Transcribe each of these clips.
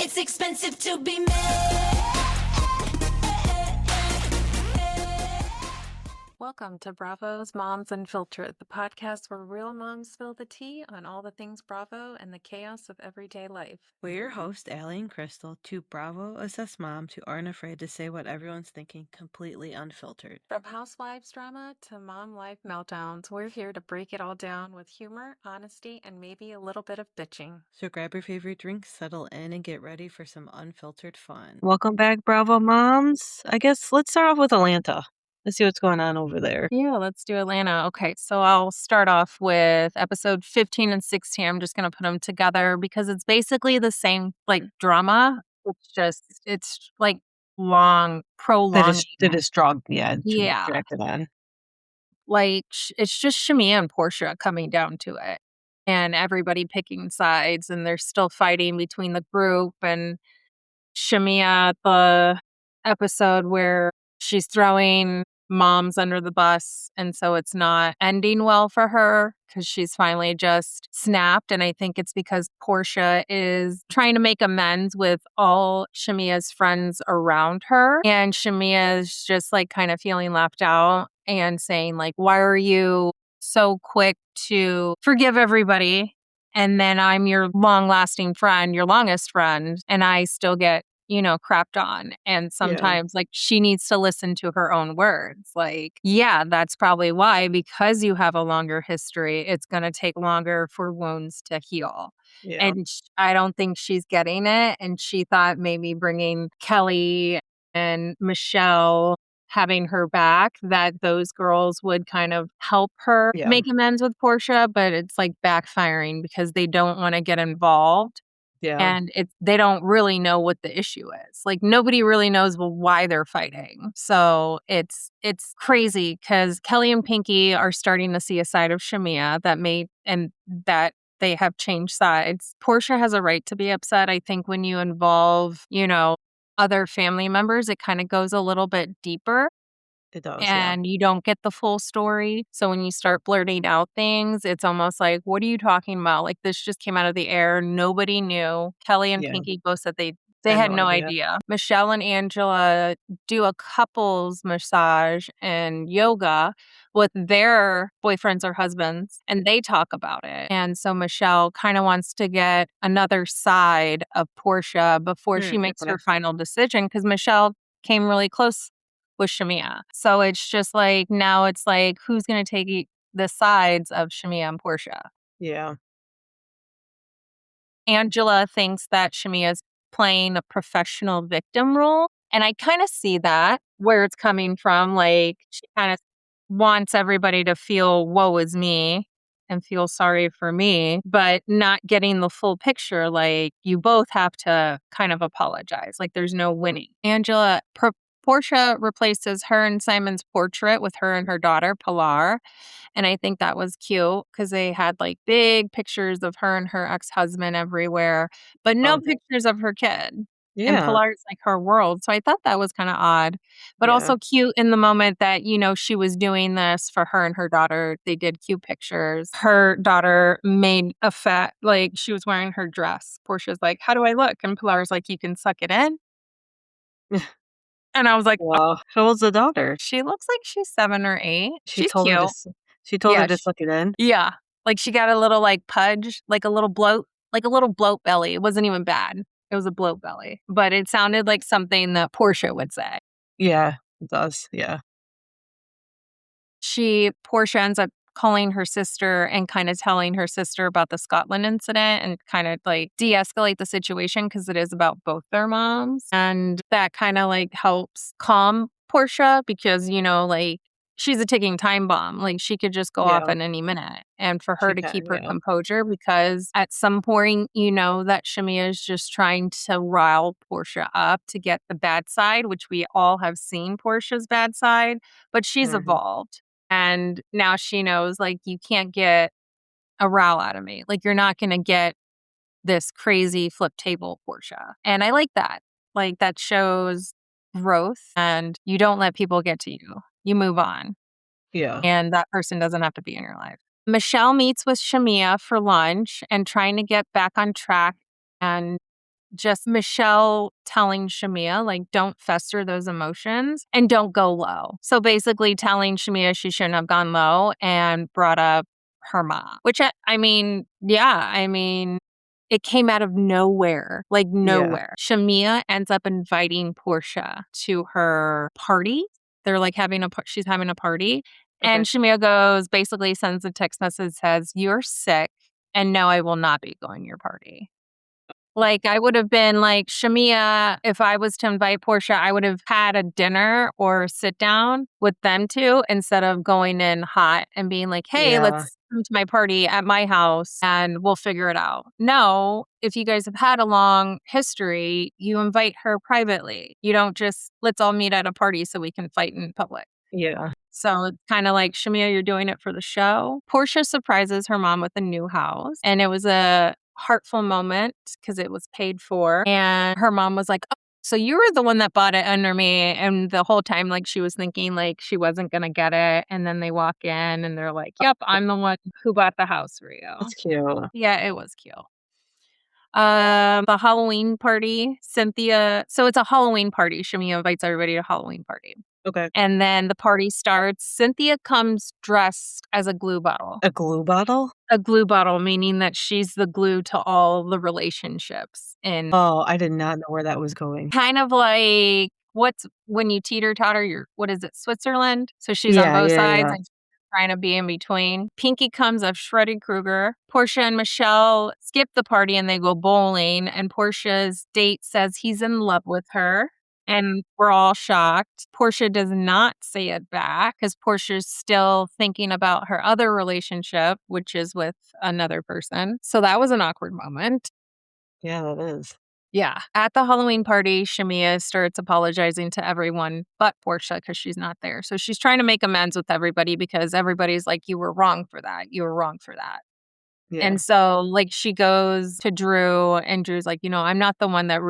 It's expensive to be mad. Welcome to Bravo's Moms Unfiltered, the podcast where real moms spill the tea on all the things Bravo and the chaos of everyday life. We're your hosts, Allie and Crystal, two Bravo-assessed moms who aren't afraid to say what everyone's thinking completely unfiltered. From housewives drama to mom life meltdowns, we're here to break it all down with humor, honesty, and maybe a little bit of bitching. So grab your favorite drink, settle in, and get ready for some unfiltered fun. Welcome back, Bravo moms. I guess let's start off with Atlanta. Let's see what's going on over there. Yeah, let's do Atlanta. Okay, so I'll start off with episode 15 and 16. I'm just going to put them together because it's basically the same, like, drama. It's like long, prolonged. That is strong, yeah. Yeah. To it on. Like, it's just Shamea and Porsha coming down to it. And everybody picking sides, and they're still fighting between the group. And Shamea, the episode where she's throwing moms under the bus, and so it's not ending well for her because she's finally just snapped. And I think it's because Porsha is trying to make amends with all Shamea's friends around her, and Shamea is just like kind of feeling left out and saying like, why are you so quick to forgive everybody, and then I'm your long-lasting friend, your longest friend, and I still get crapped on. And sometimes like she needs to listen to her own words. Like, yeah, that's probably why, because you have a longer history, it's going to take longer for wounds to heal. Yeah. And I don't think she's getting it. And she thought maybe bringing Kelly and Michelle, having her back, that those girls would kind of help her make amends with Porsha, but it's like backfiring because they don't want to get involved. Yeah. And they don't really know what the issue is. Like, nobody really knows why they're fighting. So it's crazy because Kelly and Pinky are starting to see a side of Shamea that they have changed sides. Porsha has a right to be upset. I think when you involve, other family members, it kind of goes a little bit deeper. It does, And you don't get the full story. So when you start blurting out things, it's almost like, what are you talking about? Like, this just came out of the air. Nobody knew. Kelly and Pinky both said they had no idea. Michelle and Angela do a couples massage and yoga with their boyfriends or husbands, and they talk about it. And so Michelle kind of wants to get another side of Porsha before she makes her final decision, because Michelle came really close with Shamea. So it's just like, now it's like, who's going to take the sides of Shamea and Porsha? Yeah. Angela thinks that Shamea is playing a professional victim role. And I kind of see that where it's coming from. Like, she kind of wants everybody to feel woe is me and feel sorry for me, but not getting the full picture. Like, you both have to kind of apologize. Like, there's no winning. Porsha replaces her and Simon's portrait with her and her daughter, Pilar. And I think that was cute because they had like big pictures of her and her ex-husband everywhere, but no pictures of her kid. Yeah. And Pilar's like her world. So I thought that was kind of odd, but also cute in the moment that, she was doing this for her and her daughter. They did cute pictures. Her daughter made like she was wearing her dress. Portia's like, how do I look? And Pilar's like, you can suck it in. And I was like, wow. How old's the daughter? She looks like she's 7 or 8. She's told cute. She told her to suck it in? Yeah. Like, she got a little like pudge, like a little bloat belly. It wasn't even bad. It was a bloat belly. But it sounded like something that Porsha would say. Yeah, it does. Yeah. Porsha ends up calling her sister and kind of telling her sister about the Scotland incident and kind of like de-escalate the situation because it is about both their moms. And that kind of like helps calm Porsha because, like, she's a ticking time bomb. Like, she could just go off at any minute. And for her to keep her composure, because at some point, that Shamea is just trying to rile Porsha up to get the bad side, which we all have seen Porsha's bad side, but she's evolved. And now she knows, like, you can't get a row out of me. Like, you're not going to get this crazy flip table Porsha. And I like that. Like, that shows growth, and you don't let people get to you. You move on. Yeah. And that person doesn't have to be in your life. Michelle meets with Shamea for lunch and trying to get back on track. And just Michelle telling Shamea, like, don't fester those emotions and don't go low. So basically telling Shamea she shouldn't have gone low and brought up her mom, which I mean, it came out of nowhere, like nowhere. Shamea ends up inviting Porsha to her party. They're like she's having a party. And Shamea basically sends a text message, says, "You're sick. And no, I will not be going to your party." Like, I would have been like, Shamea, if I was to invite Porsha, I would have had a dinner or sit down with them two instead of going in hot and being like, hey, let's come to my party at my house and we'll figure it out. No, if you guys have had a long history, you invite her privately. You don't just, let's all meet at a party so we can fight in public. Yeah. So it's kind of like, Shamea, you're doing it for the show. Porsha surprises her mom with a new house. And it was a heartful moment because it was paid for. And her mom was like, oh, so you were the one that bought it under me. And the whole time, like, she was thinking like she wasn't going to get it. And then they walk in and they're like, yep, I'm the one who bought the house for you. That's cute. Yeah, it was cute. The Halloween party, Cynthia. So it's a Halloween party. Shamea invites everybody to a Halloween party. Okay. And then the party starts. Cynthia comes dressed as a glue bottle. A glue bottle? A glue bottle, meaning that she's the glue to all the relationships. And Oh, I did not know where that was going. kind of like when you teeter-totter, what is it, Switzerland? So she's on both sides and trying to be in between. Pinky comes of Freddy Krueger. Porsha and Michelle skip the party and they go bowling. And Portia's date says he's in love with her. And we're all shocked. Porsha does not say it back because Portia's still thinking about her other relationship, which is with another person. So that was an awkward moment. Yeah, that is. Yeah. At the Halloween party, Shamea starts apologizing to everyone but Porsha because she's not there. So she's trying to make amends with everybody because everybody's like, you were wrong for that. You were wrong for that. Yeah. And so, like, she goes to Drew and Drew's like, I'm not the one that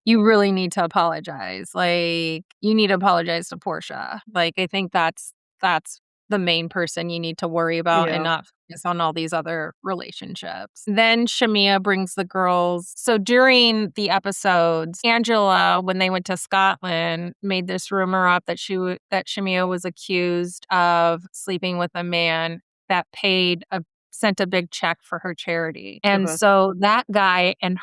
you really need to apologize. Like, you need to apologize to Porsha. Like, I think that's the main person you need to worry about and not focus on all these other relationships. Then Shamea brings the girls. So during the episodes, Angela, when they went to Scotland, made this rumor up that Shamea was accused of sleeping with a man that sent a big check for her charity. And so that guy and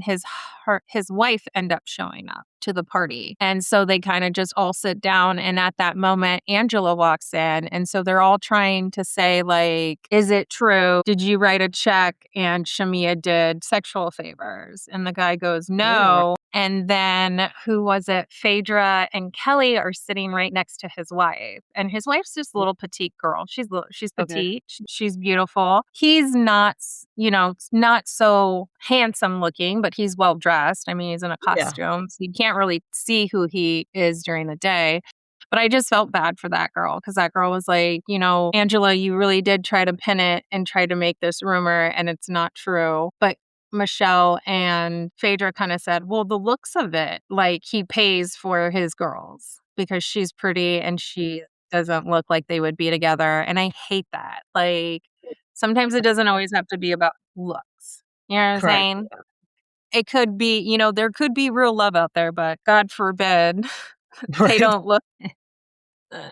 his wife end up showing up to the party. And so they kind of just all sit down. And at that moment, Angela walks in. And so they're all trying to say, like, is it true? Did you write a check and Shamea did sexual favors? And the guy goes, no. And then who was it? Phaedra and Kelly are sitting right next to his wife. And his wife's just a little petite girl. She's petite. She's beautiful. He's not, not so handsome looking, but he's well dressed. I mean, he's in a costume. So you can't really see who he is during the day. But I just felt bad for that girl because that girl was like, Angela, you really did try to pin it and try to make this rumor and it's not true. But Michelle and Phaedra kind of said, well, the looks of it, like, he pays for his girls because she's pretty and she doesn't look like they would be together. And I hate that. Like, sometimes it doesn't always have to be about looks. You know what I'm saying? Yeah. It could be, there could be real love out there, but God forbid they don't look. I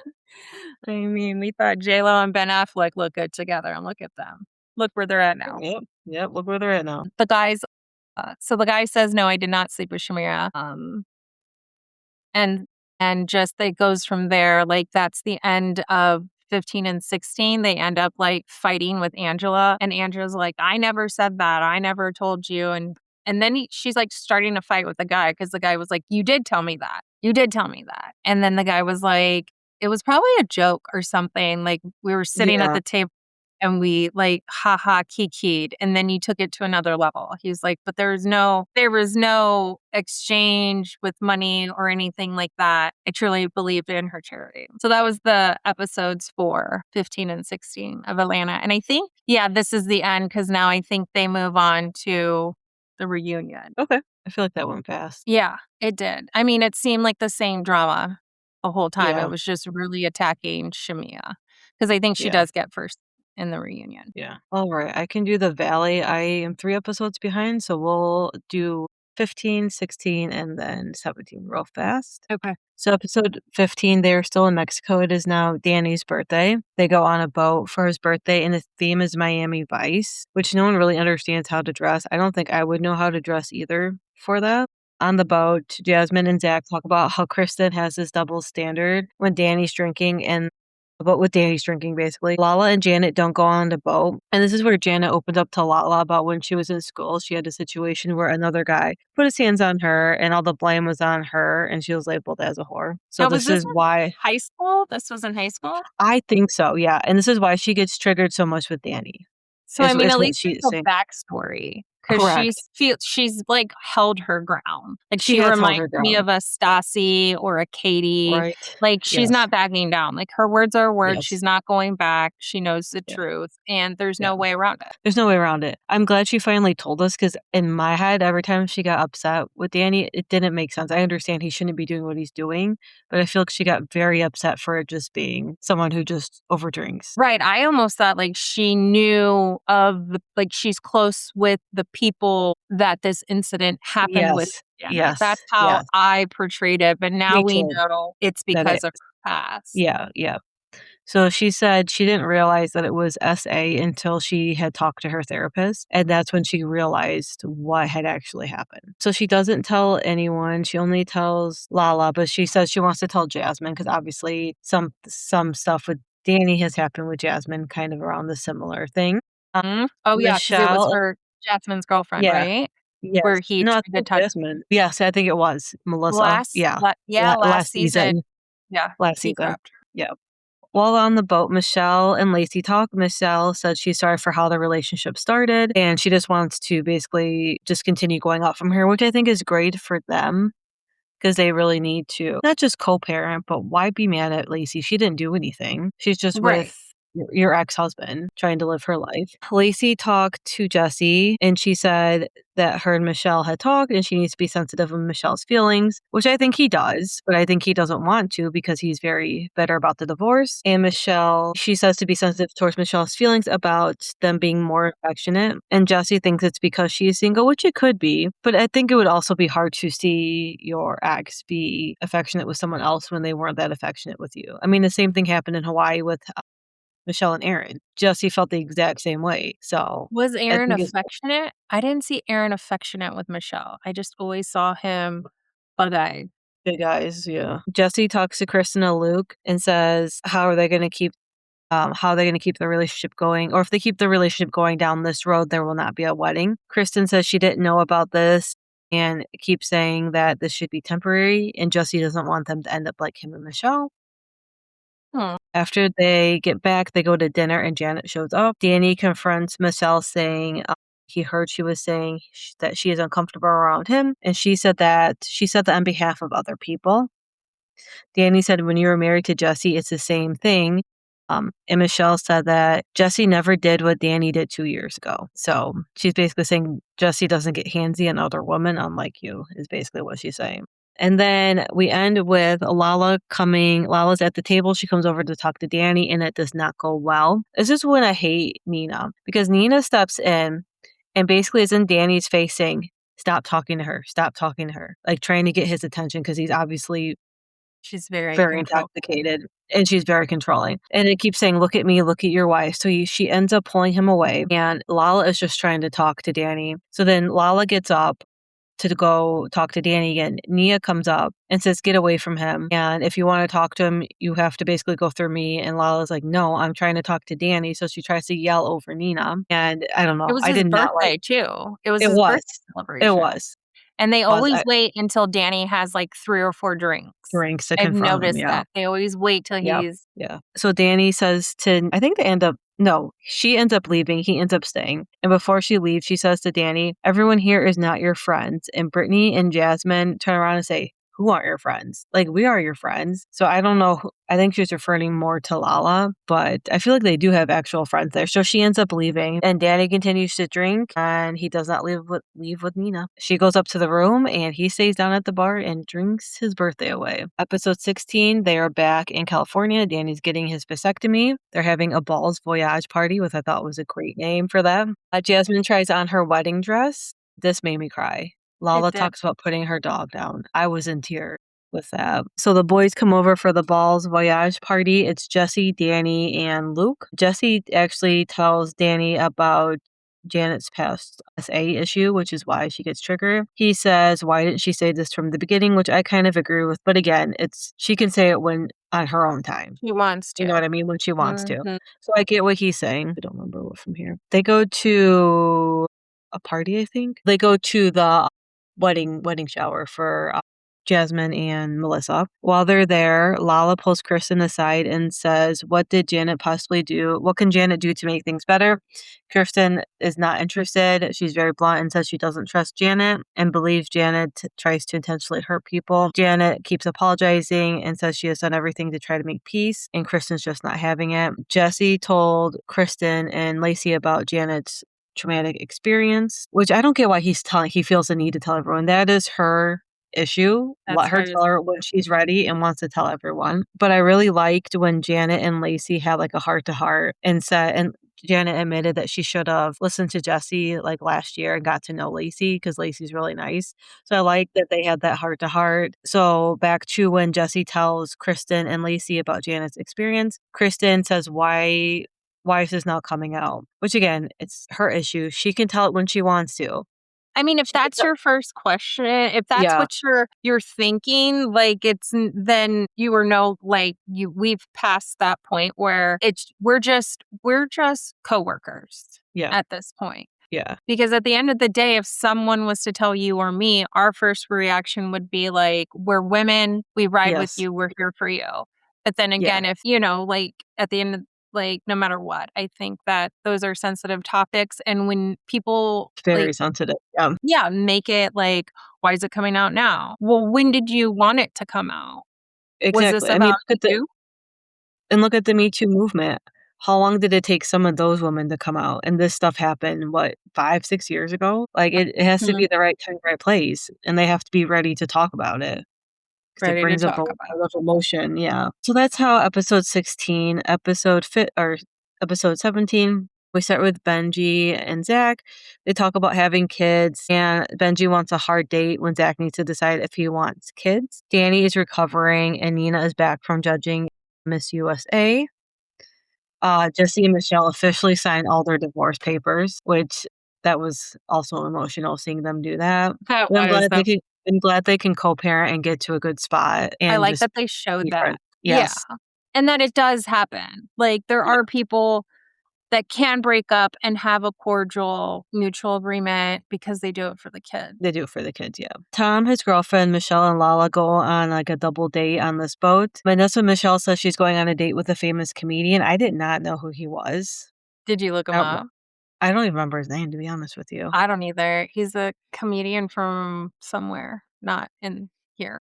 mean, we thought J-Lo and Ben Affleck look good together, and look at them. Look where they're at now. Yep. Look where they're at now. The guys, so the guy says, no, I did not sleep with Shamea. And just it goes from there. Like, that's the end of 15 and 16. They end up like fighting with Angela, and Angela's like, I never said that. I never told you. And then she's like starting to fight with the guy because the guy was like, you did tell me that. You did tell me that. And then the guy was like, it was probably a joke or something. Like, we were sitting at the table and we like, haha, kikied. And then you took it to another level. He's like, but there was no exchange with money or anything like that. I truly believed in her charity. So that was the episodes for 15 and 16 of Atlanta. And I think, this is the end because now I think they move on to the reunion. Okay. I feel like that went fast. Yeah, it did. I mean, it seemed like the same drama the whole time. Yeah. It was just really attacking Shamea because I think she does get first. in the reunion. Yeah. All right. I can do the Valley. I am 3 episodes behind, so we'll do 15, 16, and then 17 real fast. Okay. So episode 15, they're still in Mexico. It is now Danny's birthday. They go on a boat for his birthday, and the theme is Miami Vice, which no one really understands how to dress. I don't think I would know how to dress either for that. On the boat, Jasmine and Zach talk about how Kristen has this double standard when Danny's drinking and about what Danny's drinking, basically. Lala and Janet don't go on the boat. And this is where Janet opened up to Lala about when she was in school. She had a situation where another guy put his hands on her and all the blame was on her and she was labeled as a whore. So Now, was this this is in why high school? This was in high school? I think so, yeah. And this is why she gets triggered so much with Danny. So, I mean, is at what least she's there's a saying. backstory. Because Correct. she's like held her ground. Like She she has held reminds her me ground. of a Stassi or a Katie. Right. Like she's Yes. not backing down. Like her words are words. Yes. She's not going back. She knows the Yeah. truth, and there's Yeah. no way around it. There's no way around it. I'm glad she finally told us because in my head, every time she got upset with Danny, it didn't make sense. I understand he shouldn't be doing what he's doing, but I feel like she got very upset for it just being someone who just overdrinks. Right. I almost thought like she knew of like she's close with the people that this incident happened with. Yes. Janet. Yes. That's how Yes. I portrayed it. But now Me we too. know it's That because it. of her past. Yeah. Yeah. So she said she didn't realize that it was SA until she had talked to her therapist. And that's when she realized what had actually happened. So she doesn't tell anyone. She only tells Lala, but she says she wants to tell Jasmine because obviously some stuff with Danny has happened with Jasmine kind of around the similar thing. Mhm. Oh, yeah, because it was Michelle. her Jasmine's girlfriend, Yeah. right? Yes. Where he No, tried to it's touch Jasmine. Yes, I think it was Melissa. last Last season. season. Yeah, Last he season. grabbed her. Yeah. While on the boat, Michelle and Lacey talk. Michelle said she's sorry for how the relationship started and she just wants to basically just continue going out from here, which I think is great for them because they really need to not just co-parent, but why be mad at Lacey? She didn't do anything. She's just Right. with your ex-husband trying to live her life. Lacey talked to Jesse and she said that her and Michelle had talked and she needs to be sensitive of Michelle's feelings, which I think he does, but I think he doesn't want to because he's very bitter about the divorce. And Michelle, she says to be sensitive towards Michelle's feelings about them being more affectionate. And Jesse thinks it's because she's single, which it could be, but I think it would also be hard to see your ex be affectionate with someone else when they weren't that affectionate with you. I mean, the same thing happened in Hawaii with Michelle and Aaron. Jesse felt the exact same way. So Was I Aaron think it's affectionate? I didn't see Aaron affectionate with Michelle. I just always saw him bug-eyed. big eyes. Yeah. Jesse talks to Kristen and Luke and says, how are they going to keep the relationship going? Or if they keep the relationship going down this road, there will not be a wedding. Kristen says she didn't know about this and keeps saying that this should be temporary. And Jesse doesn't want them to end up like him and Michelle. Hmm. After they get back, they go to dinner and Janet shows up. Danny confronts Michelle saying he heard she was saying that she is uncomfortable around him. And she said that on behalf of other people. Danny said when you were married to Jesse, it's the same thing. And Michelle said that Jesse never did what Danny did 2 years ago. So she's basically saying Jesse doesn't get handsy on other women, unlike you, is basically what she's saying. And then we end with Lala coming. Lala's at the table. She comes over to talk to Danny, and it does not go well. This is when I hate Nina, because Nina steps in and basically is in Danny's face saying, stop talking to her, like trying to get his attention because he's obviously She's very intoxicated and she's very controlling. And it keeps saying, look at me, look at your wife. So she ends up pulling him away and Lala is just trying to talk to Danny. So then Lala gets up to go talk to Danny again. Nia comes up and says, get away from him. And if you want to talk to him, you have to basically go through me. And Lala's like, no, I'm trying to talk to Danny. So she tries to yell over Nina. And I don't know. It was I his did not birthday like too. It was it his was. birthday celebration. It was. And they Was. always wait until Danny has like 3 or 4 drinks. Drinks to I've confront him, noticed yeah. that. They always wait till Yep. he's Yeah. So Danny says to, I think they end up, no, she ends up leaving. He ends up staying. And before she leaves, she says to Danny, everyone here is not your friends. And Brittany and Jasmine turn around and say, who aren't your friends? Like, we are your friends. So I don't know. I think she's referring more to Lala, but I feel like they do have actual friends there. So she ends up leaving, and Danny continues to drink, and he does not leave with Nina. She goes up to the room, and he stays down at the bar and drinks his birthday away. Episode 16, they are back in California. Danny's getting his vasectomy. They're having a balls voyage party, which I thought was a great name for them. Jasmine tries on her wedding dress. This made me cry. Lala did. talks about putting her dog down. I was in tears with that. So the boys come over for the balls voyage party. It's Jesse, Danny, and Luke. Jesse actually tells Danny about Janet's past SA issue, which is why she gets triggered. He says, why didn't she say this from the beginning? Which I kind of agree with. But again, she can say it when on her own time. She wants to. You know what I mean? When she wants to. Mhm. So I get what he's saying. I don't remember what from here. They go to a party, I think. They go to the wedding shower for Jasmine and Melissa. While they're there, Lala pulls Kristen aside and says, what did Janet possibly do? What can Janet do to make things better? Kristen is not interested. She's very blunt and says she doesn't trust Janet and believes Janet tries to intentionally hurt people. Janet keeps apologizing and says she has done everything to try to make peace, and Kristen's just not having it. Jesse told Kristen and Lacey about Janet's traumatic experience, which I don't get why he feels the need to tell everyone. That is her issue. Let her tell her when she's ready and wants to tell everyone. But I really liked when Janet and Lacey had like a heart-to-heart and Janet admitted that she should have listened to Jesse like last year and got to know Lacey because Lacey's really nice. So I like that they had that heart-to-heart. So back to when Jesse tells Kristen and Lacey about Janet's experience, Kristen says, why is this not coming out? Which again, it's her issue. She can tell it when she wants to. I mean, if that's your first question, if that's what you're thinking, like then you know, like we've passed that point where we're just coworkers at this point. Yeah. Because at the end of the day, if someone was to tell you or me, our first reaction would be like, we're women, we ride with you, we're here for you. But then again, if like at the end of no matter what, I think that those are sensitive topics. And when people very sensitive, make it like, why is it coming out now? Well, when did you want it to come out? Exactly. Was this about you? And look at the Me Too movement. How long did it take some of those women to come out? And this stuff happened, 5-6 years ago? Like it has to be the right time, right place. And they have to be ready to talk about it. It brings up a lot of emotion, So that's how episode 16, episode 17, we start with Benji and Zach. They talk about having kids, and Benji wants a hard date when Zach needs to decide if he wants kids. Danny is recovering, and Nina is back from judging Miss USA. Jesse and Michelle officially signed all their divorce papers, which that was also emotional seeing them do that. I'm glad they can co-parent and get to a good spot. And I like that they showed that. Yes. Yeah. And that it does happen. Like there are people that can break up and have a cordial mutual agreement because they do it for the kids. They do it for the kids, yeah. Tom, his girlfriend, Michelle, and Lala go on like a double date on this boat. Vanessa Michelle says she's going on a date with a famous comedian. I did not know who he was. Did you look him up? I don't even remember his name, to be honest with you. I don't either. He's a comedian from somewhere, not in here.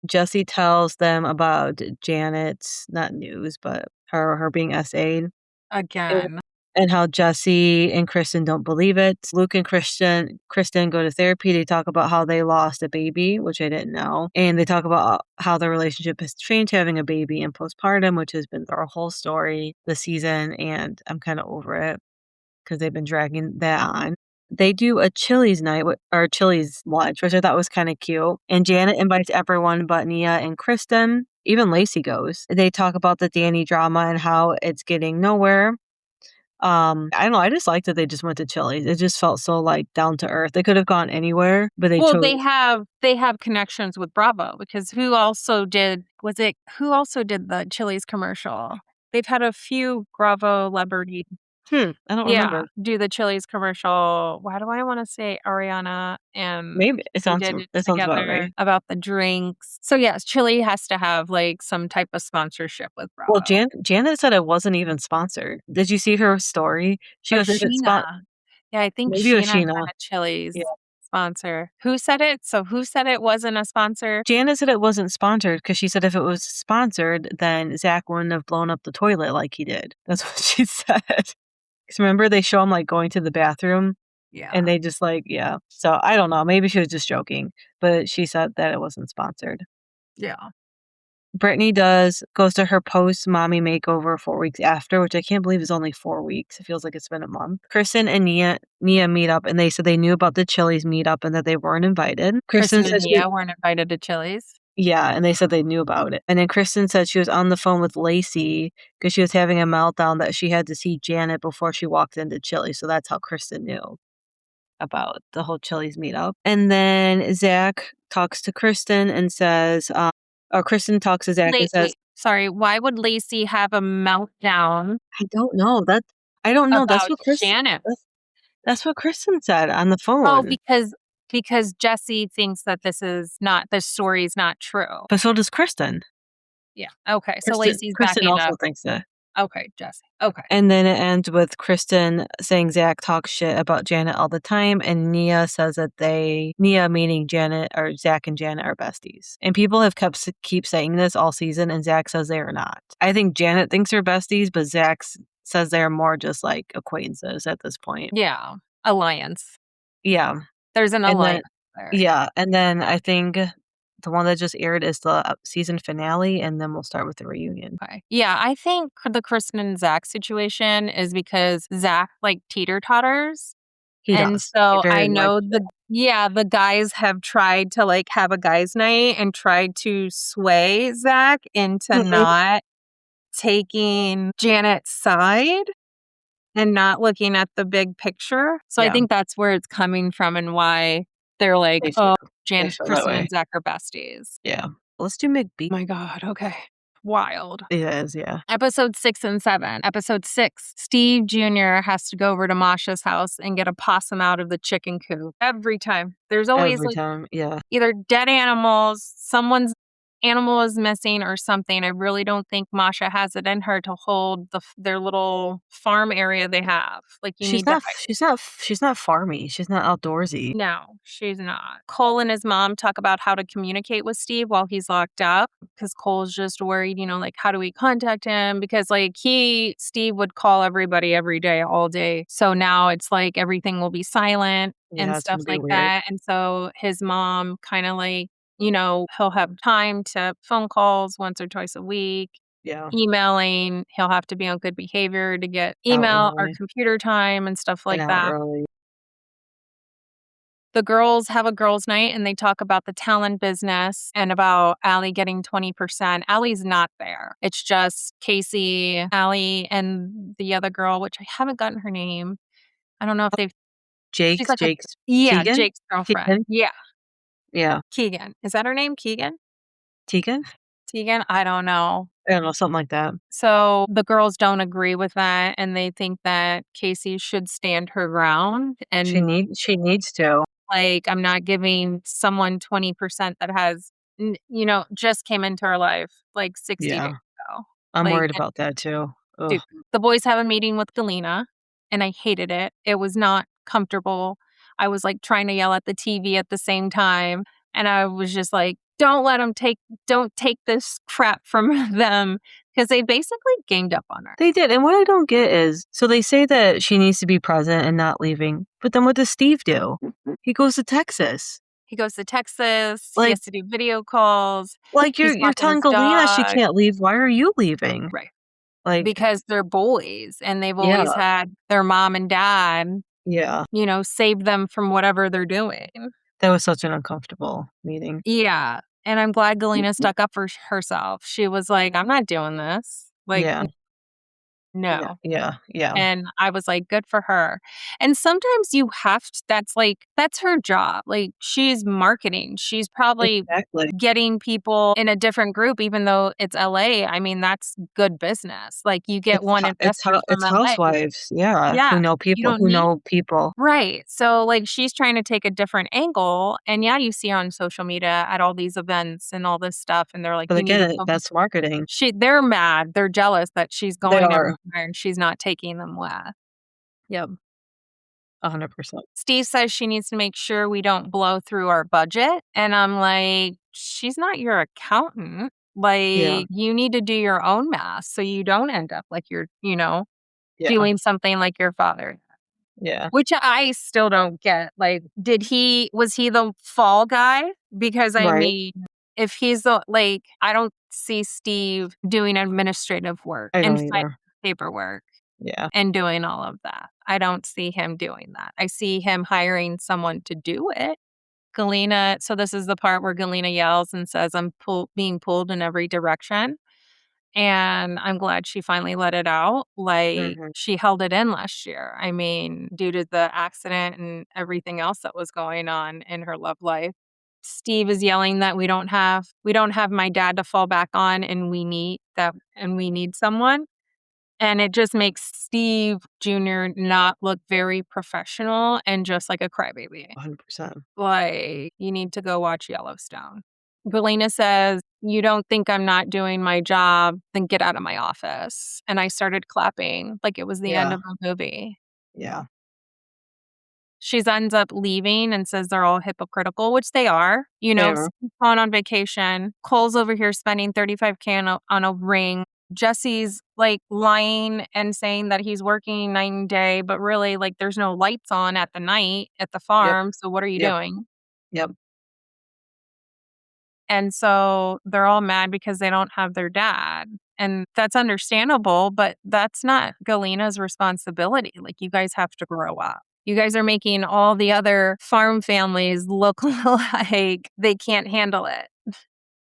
Jesse tells them about Janet's, not news, but her being SA'd. Again. And how Jesse and Kristen don't believe it. Luke and Kristen go to therapy. They talk about how they lost a baby, which I didn't know. And they talk about how their relationship has changed having a baby and postpartum, which has been our whole story this season. And I'm kind of over it because they've been dragging that on. They do a Chili's night or Chili's lunch, which I thought was kind of cute. And Janet invites everyone but Nia and Kristen. Even Lacey goes. They talk about the Danny drama and how it's getting nowhere. I don't know. I just liked that they just went to Chili's. It just felt so like down to earth. They could have gone anywhere, but they chose. They have connections with Bravo because who also did the Chili's commercial? They've had a few Bravo celebrities. I don't remember. Do the Chili's commercial. Why do I want to say Ariana and maybe it sounds about right. About the drinks. So yes, Chili has to have like some type of sponsorship with Bravo. Well, Janet said it wasn't even sponsored. Did you see her story? She goes, Sheena. Yeah, I think maybe Sheena had a Chili's sponsor. Who said it? So who said it wasn't a sponsor? Janet said it wasn't sponsored because she said if it was sponsored, then Zach wouldn't have blown up the toilet like he did. That's what she said. Because remember, they show him like going to the bathroom Yeah. and they just like, yeah. So I don't know. Maybe she was just joking, but she said that it wasn't sponsored. Yeah. Brittany goes to her post-mommy makeover 4 weeks after, which I can't believe is only 4 weeks. It feels like it's been a month. Kristen and Nia meet up, and they said they knew about the Chili's meetup and that they weren't invited. Kristen said and Nia weren't invited to Chili's. Yeah, and they said they knew about it. And then Kristen said she was on the phone with Lacey because she was having a meltdown that she had to see Janet before she walked into Chili's. So that's how Kristen knew about the whole Chili's meetup. And then Zach talks to Kristen and says, or Kristen talks to Zach and says, sorry, why would Lacey have a meltdown? I don't know. I don't know. That's about what Kristen. Shannon? That's what Kristen said on the phone. Oh, because Jesse thinks that this story is not true. But so does Kristen. Yeah. Okay. So Lacey's Kristen backing also up. thinks that. Okay, Jesse. Okay. And then it ends with Kristen saying Zach talks shit about Janet all the time, and Nia says that Nia meaning Janet, or Zach and Janet, are besties. And people have keep saying this all season, and Zach says they are not. I think Janet thinks they're besties, but Zach says they're more just like acquaintances at this point. Yeah, alliance. Yeah. There's an alliance there. Yeah, and then I think the one that just aired is the season finale, and then we'll start with the reunion. Okay. Yeah, I think the Kristen and Zach situation is because Zach like teeter-totters. And so I know the guys have tried to like have a guys' night and tried to sway Zach into not taking Janet's side and not looking at the big picture. So I think that's where it's coming from and why they're like, Janet, Kristen, and Zach are besties. Yeah. Let's do McBee. Oh my God. Okay. Wild. It is, yeah. Episode 6 and 7. Episode 6, Steve Jr. has to go over to Masha's house and get a possum out of the chicken coop. Every time. There's always either dead animals, someone's animal is missing or something. I really don't think Masha has it in her to hold their little farm area they have. Like she's not farmy. She's not outdoorsy. No, she's not. Cole and his mom talk about how to communicate with Steve while he's locked up because Cole's just worried, like how do we contact him? Because like Steve would call everybody every day, all day. So now it's like everything will be silent and stuff like that. And so his mom kind of like, he'll have time to phone calls once or twice a week. Yeah. Emailing, he'll have to be on good behavior to get email or computer time and stuff like that. The girls have a girls' night and they talk about the talent business and about Allie getting 20%. Allie's not there. It's just Casey, Allie, and the other girl, which I haven't gotten her name. I don't know if they've... Jake's Keegan? Jake's girlfriend. Keegan? Yeah. Yeah. Keegan. Is that her name? Keegan? Tegan? I don't know. I don't know, something like that. So the girls don't agree with that, and they think that Casey should stand her ground. And she needs to. Like, I'm not giving someone 20% that has, just came into her life like 60 days ago. I'm worried about that too. Dude, the boys have a meeting with Galena, and I hated it. It was not comfortable. I was like trying to yell at the TV at the same time. And I was just like, don't take this crap from them because they basically ganged up on her. They did. And what I don't get is, so they say that she needs to be present and not leaving. But then what does Steve do? He goes to Texas. He has to do video calls. Like you're telling Galena she can't leave. Why are you leaving? Right. Like because they're boys and they've always had their mom and dad, save them from whatever they're doing. That was such an uncomfortable meeting. Yeah. And I'm glad Galena stuck up for herself. She was like, I'm not doing this. Like, no. Yeah. And I was like, good for her. And sometimes you have to, that's her job. Like, she's marketing. She's probably getting people in a different group, even though it's LA. I mean, that's good business. Like, you get investor from LA. Housewives. Yeah. Who know people. Right. So, like, she's trying to take a different angle. And you see on social media at all these events and all this stuff. And they're like, but again, that's marketing. They're mad. They're jealous that she's going everywhere and she's not taking them with. Yep. 100%. Steve says she needs to make sure we don't blow through our budget. And I'm like, she's not your accountant. Yeah. Like, you need to do your own math so you don't end up like you're, Yeah. doing something like your father. Yeah. Which I still don't get. Like, was he the fall guy? Because I Right. mean, if he's I don't see Steve doing administrative work I and don't signing either. paperwork Yeah. and doing all of that. I don't see him doing that. I see him hiring someone to do it. Galena, so this is the part where Galena yells and says, I'm being pulled in every direction. And I'm glad she finally let it out. Like, Mhm. she held it in last year. I mean, due to the accident and everything else that was going on in her love life. Steve is yelling that we don't have my dad to fall back on, and we need someone. And it just makes Steve Jr. not look very professional and just like a crybaby. 100%. Like, you need to go watch Yellowstone. Galena says, you don't think I'm not doing my job, then get out of my office. And I started clapping like it was the end Yeah. of a movie. Yeah. She ends up leaving and says they're all hypocritical, which they are. They are. Steve's gone on vacation. Cole's over here spending $35K on a ring. Jesse's like lying and saying that he's working night and day, but really, like, there's no lights on at the night at the Yep. farm. So what are you Yep. doing? Yep. And so they're all mad because they don't have their dad. And that's understandable, but that's not Galena's responsibility. Like, you guys have to grow up. You guys are making all the other farm families look like they can't handle it.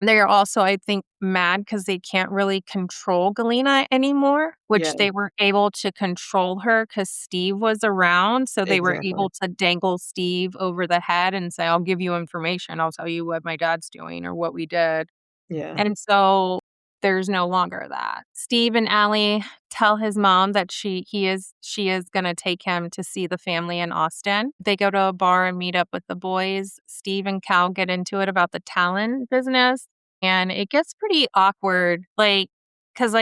They're also, I think, mad because they can't really control Galena anymore, which Yeah. they were able to control her because Steve was around. So they were Exactly. able to dangle Steve over the head and say, I'll give you information. I'll tell you what my dad's doing or what we did. Yeah. And so there's no longer that. Steve and Allie tell his mom that she is going to take him to see the family in Austin. They go to a bar and meet up with the boys. Steve and Cal get into it about the Talon business, and it gets pretty awkward. Like, cuz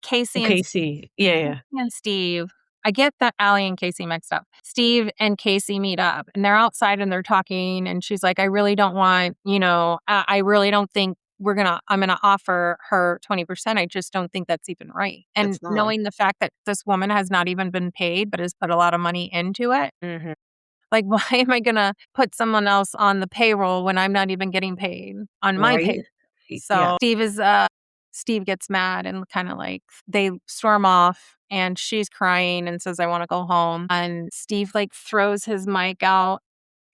Casey and Casey. Yeah. Steve, I get that Allie and Casey mixed up. Steve and Casey meet up and they're outside and they're talking. And she's like, I really don't want, I really don't think I'm going to offer her 20%. I just don't think that's even right. And It's not. knowing the fact that this woman has not even been paid, but has put a lot of money into it. Mhm. Like, why am I going to put someone else on the payroll when I'm not even getting paid on my pay? Right? So Yeah. Steve gets mad and kind of like they storm off and she's crying and says, I want to go home. And Steve like throws his mic out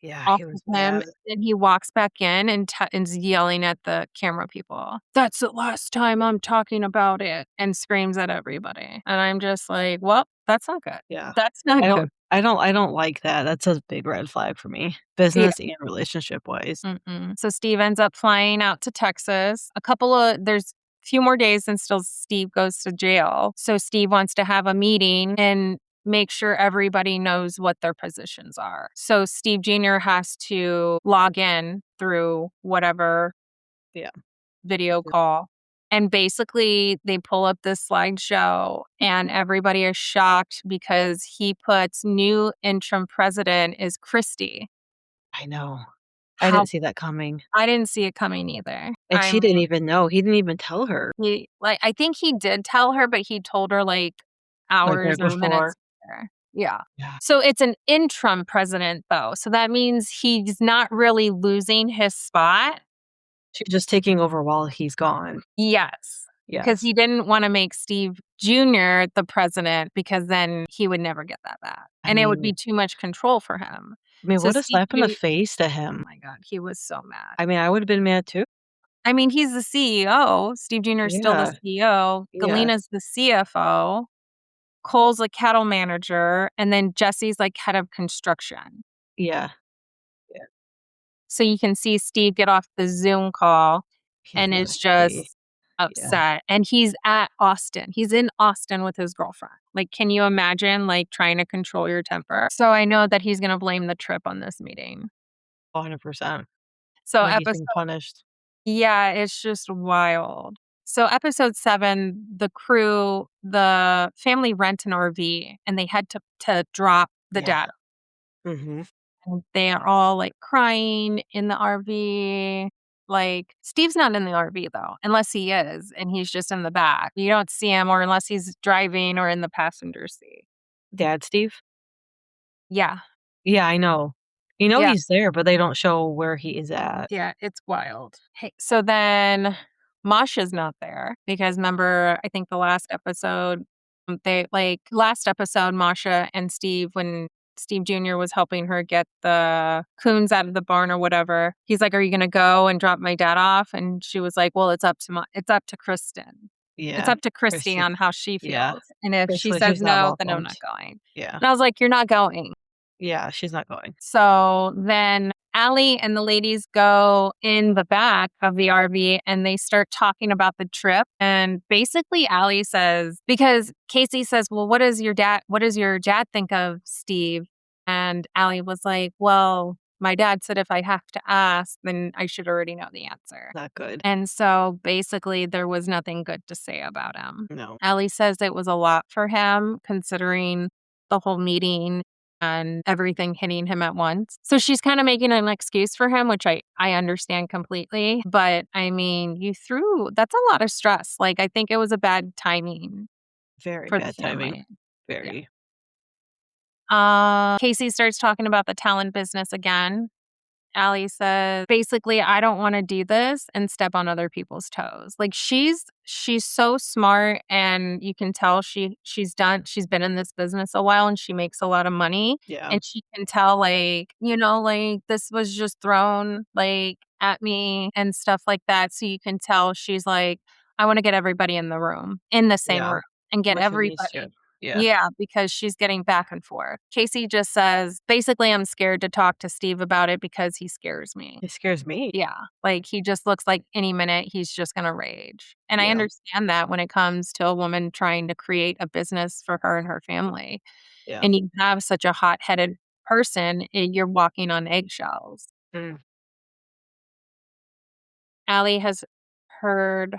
Yeah, off he was of him mad. and he walks back in and's yelling at the camera people. That's the last time I'm talking about it, and screams at everybody. And I'm just like, well, that's not good. Yeah. That's not good. I don't like that. That's a big red flag for me, business and relationship wise. Mm-mm. So Steve ends up flying out to Texas. There's a few more days until Steve goes to jail. So Steve wants to have a meeting and make sure everybody knows what their positions are. So Steve Jr. has to log in through whatever video call. And basically, they pull up this slideshow, and everybody is shocked because he puts new interim president is Christie. I know. I didn't see that coming. I didn't see it coming either. And she didn't even know. He didn't even tell her. I think he did tell her, but he told her like hours right or minutes before. later. Yeah. Yeah. So it's an interim president, though. So that means he's not really losing his spot. She's just taking over while he's gone. Yes. Because he didn't want to make Steve Jr. the president because then he would never get that back. And it would be too much control for him. I mean, So what a Steve slap in the Jr. face to Oh him. my God. He was so mad. I mean, I would have been mad too. I mean, he's the CEO. Steve Jr. is still the CEO. Yeah. Galena's the CFO. Cole's a cattle manager. And then Jesse's like head of construction. Yeah. So you can see Steve get off the Zoom call and is just nasty. upset. And he's at Austin. He's in Austin with his girlfriend. Like, can you imagine like trying to control your temper? So I know that he's going to blame the trip on this meeting. 100%. So Like he's being punished. yeah, it's just wild. So episode 7, the crew, the family rent an RV and they head to drop the dad. Mm-hmm. And they are all like crying in the RV. Like Steve's not in the RV though, unless he is and he's just in the back. You don't see him, or unless he's driving or in the passenger seat. Dad, Steve? Yeah. Yeah, I know. You know Yeah. he's there, but they don't show where he is at. Yeah, it's wild. Hey, so then Masha's not there because remember, I think the last episode, Masha and Steve, when Steve Jr. was helping her get the coons out of the barn or whatever, he's like, "Are you going to go and drop my dad off?" And she was like, "Well, it's up to Kristen. Yeah. It's up to Christy Kristen. on how she feels. Yeah. And if she Basically, says she's not no, then I'm welcomed. not going." Yeah. And I was like, "You're not going." Yeah, she's not going. So then Allie and the ladies go in the back of the RV and they start talking about the trip. And basically Allie says, because Casey says, "Well, what does your dad think of Steve?" And Allie was like, "Well, my dad said if I have to ask, then I should already know the answer." Not good. And so basically there was nothing good to say about him. No. Allie says it was a lot for him considering the whole meeting and everything hitting him at once. So she's kind of making an excuse for him, which I understand completely. But I mean, that's a lot of stress. Like, I think it was a bad timing Very for bad the family. timing. Very. Casey starts talking about the talent business again. Allie says, basically, "I don't want to do this and step on other people's toes." Like she's so smart, and you can tell she's been in this business a while and she makes a lot of money. Yeah. And she can tell, like, like this was just thrown like at me and stuff like that. So you can tell she's like, "I want to get everybody in the same room and get Which it needs everybody." to. Yeah. Yeah, because she's getting back and forth. Casey just says, basically, "I'm scared to talk to Steve about it because he scares me." It scares me. Yeah, like he just looks like any minute he's just going to rage. And I Yeah. understand that when it comes to a woman trying to create a business for her and her family. Yeah. And you have such a hot-headed person, you're walking on eggshells. Mm. Allie has heard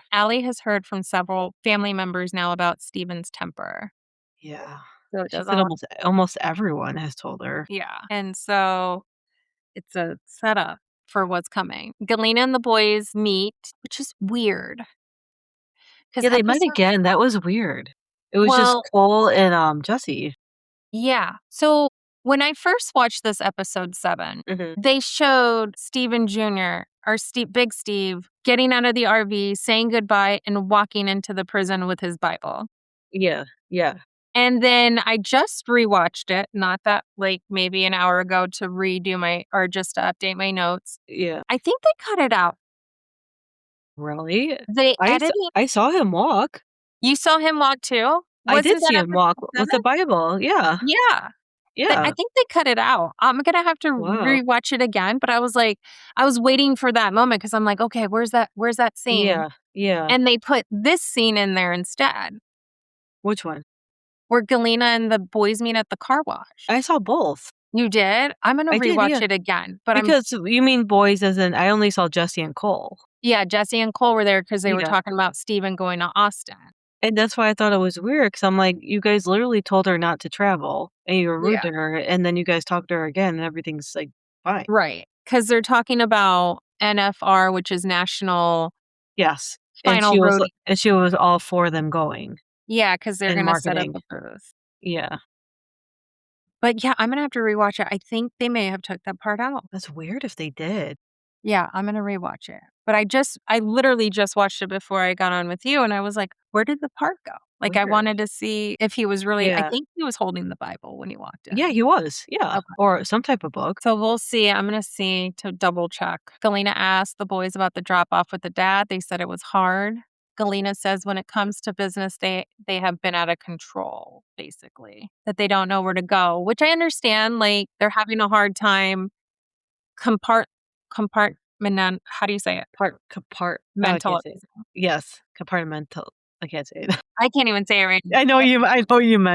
from several family members now about Steven's temper. Yeah. So it She doesn't said almost everyone has told her. Yeah. And so it's a setup for what's coming. Galena and the boys meet, which is weird. Yeah, they met again. That was weird. It was just Cole and Jesse. Yeah. So when I first watched this episode 7, Mhm. they showed Steven Jr., or Big Steve, getting out of the RV, saying goodbye, and walking into the prison with his Bible. Yeah. Yeah. And then I just rewatched it, not that like maybe an hour ago, to just to update my notes. Yeah. I think they cut it out. Really? They edited. I saw him walk. You saw him walk too? I did see him walk episode with the 7? Bible. Yeah. Yeah. Yeah. I think they cut it out. I'm gonna have to Wow. rewatch it again. But I was waiting for that moment because I'm like, okay, where's that scene? Yeah. Yeah. And they put this scene in there instead, Which one? where Galena and the boys meet at the car wash. I saw both. You did? I'm gonna rewatch it again. But because you mean boys as in I only saw Jesse and Cole. Yeah, Jesse and Cole were there because they were Yeah. talking about Steven going to Austin. And that's why I thought it was weird because I'm like, you guys literally told her not to travel and you were rude to her, and then you guys talked to her again and everything's like fine. Right. Because they're talking about NFR, which is National Yes. Final Road. And she was all for them going. Yeah, because they're And going to set up marketing. a booth. Yeah. But yeah, I'm going to have to rewatch it. I think they may have took that part out. That's weird if they did. Yeah, I'm going to rewatch it. But I literally just watched it before I got on with you, and I was like, where did the part go? Like, I Weird. wanted to see if he was really, I Yeah. think he was holding the Bible when he walked in. Yeah, he was. Yeah. Okay. Or some type of book. So we'll see. I'm going to see to double check. Galena asked the boys about the drop off with the dad. They said it was hard. Galena says when it comes to business, they have been out of control, basically, that they don't know where to go, which I understand. Like, they're having a hard time how do you say it? Compartmental. Yes, compartmental. I can't say it. I can't even say it right now. I know you.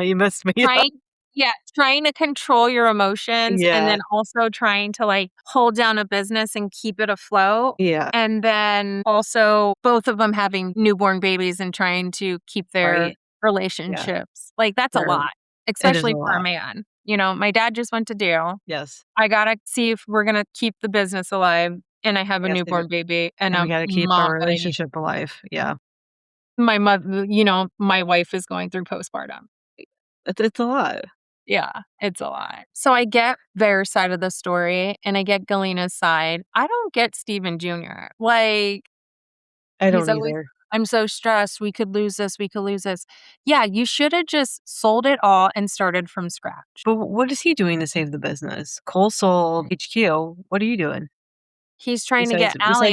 You missed me. Right? Yeah, trying to control your emotions and Yeah. then also trying to, like, hold down a business and keep it afloat. Yeah. And then also both of them having newborn babies and trying to keep their Right. relationships. Like, that's a Sure. lot, It is a especially for a lot. man. You know, my dad just went to jail. Yes. I gotta see if we're gonna keep the business alive, and I have a Yes, newborn baby, and and a we gotta keep mom our that I need. relationship alive. Yeah. My mother, you know, my wife is going through postpartum. It's a lot. Yeah, it's a lot. So I get their side of the story, and I get Galena's side. I don't get Steven Jr. Like, I he's don't always, either. "I'm so stressed. We could lose this. We could lose this." Yeah, you should have just sold it all and started from scratch. But what is he doing to save the business? Cole sold HQ. What are you doing? He's trying to Besides get Allie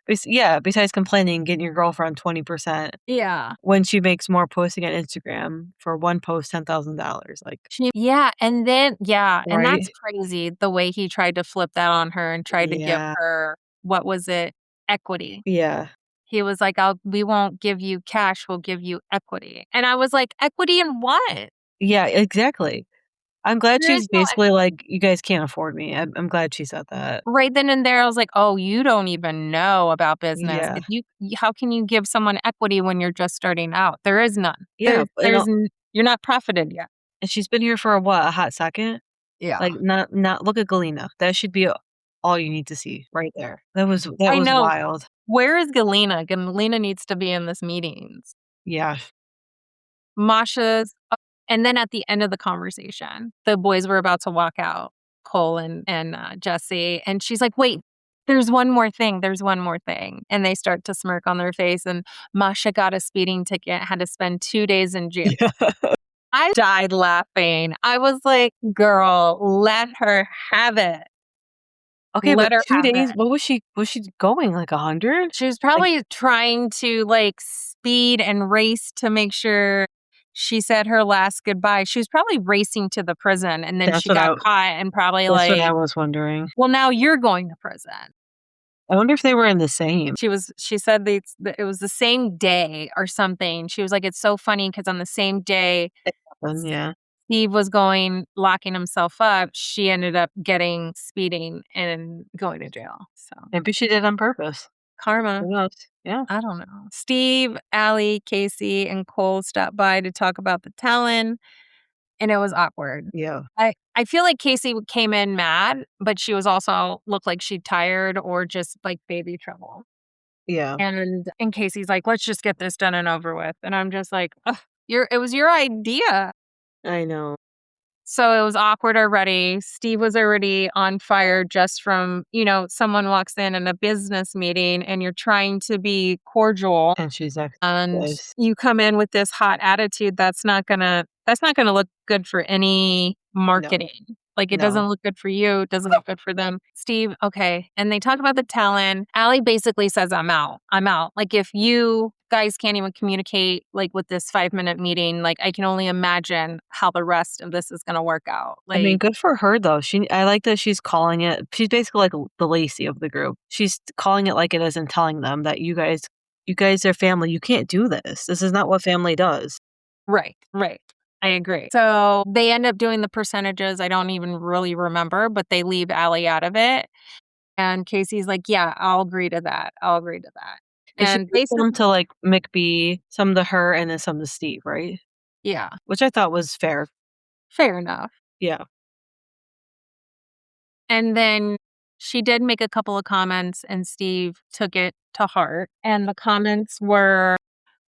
besides on. besides complaining, getting your girlfriend 20% Yeah. when she makes more posting on Instagram for one post, $10,000, like, Yeah, and and that's right? crazy the way he tried to flip that on her and tried to give Yeah. her, what was it? Equity. Yeah. He was like, we won't give you cash, we'll give you equity." And I was like, "Equity in what?" Yeah, exactly. I'm glad There is she's no basically like, "You guys can't afford me." I'm glad she said that. right then and there. I was like, "Oh, you don't even know about business. Yeah. If how can you give someone equity when you're just starting out? There is none. Yeah, You're not profited yet." and she's been here for a hot second? Yeah. Like, not look at Galena. That should be all you need to see right there. That I was know. wild. Where is Galena? Galena needs to be in this meetings. Yeah. Masha's and then at the end of the conversation, the boys were about to walk out, Cole and Jesse, and she's like, "Wait, there's one more thing, there's one more thing." And they start to smirk on their face, and Masha got a speeding ticket, had to spend 2 days in jail. Yeah. I died laughing. I was like, "Girl, let her have it. Okay, but Let her 2 have it." days, what was she going, like, 100? She was Like, probably trying to, like, speed and race to make sure she said her last goodbye. She was probably racing to the prison, and then that's she what I got caught and probably that's what I like, was wondering. "Well, now you're going to prison." I wonder if they were in the same. She said it was the same day or something. She was like, "It's so funny because on the same day Yeah. Steve was locking himself up, she ended up getting speeding and going to jail." So, Maybe she did on purpose. karma. Who knows? Yeah. I don't know. Steve, Allie, Casey, and Cole stopped by to talk about the Talon, and it was awkward. Yeah. I feel like Casey came in mad, but she was also looked like she tired or just like baby trouble. Yeah. And Casey's like, "Let's just get this done and over with." And I'm just like, "Ugh, it was your idea." I know. So it was awkward already. Steve was already on fire just from, someone walks in a business meeting and you're trying to be cordial And she's actually and yes. you come in with this hot attitude that's not gonna look good for any No. marketing. Like, it No. doesn't look good for you, it doesn't look good for them. Steve, okay. And they talk about the talent. Allie basically says, I'm out. I'm out. Like, if you guys can't even communicate, like, with this 5-minute meeting, like, I can only imagine how the rest of this is gonna work out. I mean, Like, good for her though. I like that she's calling it. She's basically like the Lacey of the group. She's calling it like it is and telling them that you guys are family. You can't do this. This is not what family does. right, right. I agree. So they end up doing the percentages. I don't even really remember, but they leave Allie out of it. And Casey's like, "Yeah, I'll agree to that. I'll agree to that." Because she And gives some basically, to like McBee, some to her, and then some to Steve, right? yeah, Which I thought was fair. fair enough. Yeah. And then she did make a couple of comments, and Steve took it to heart. And the comments were,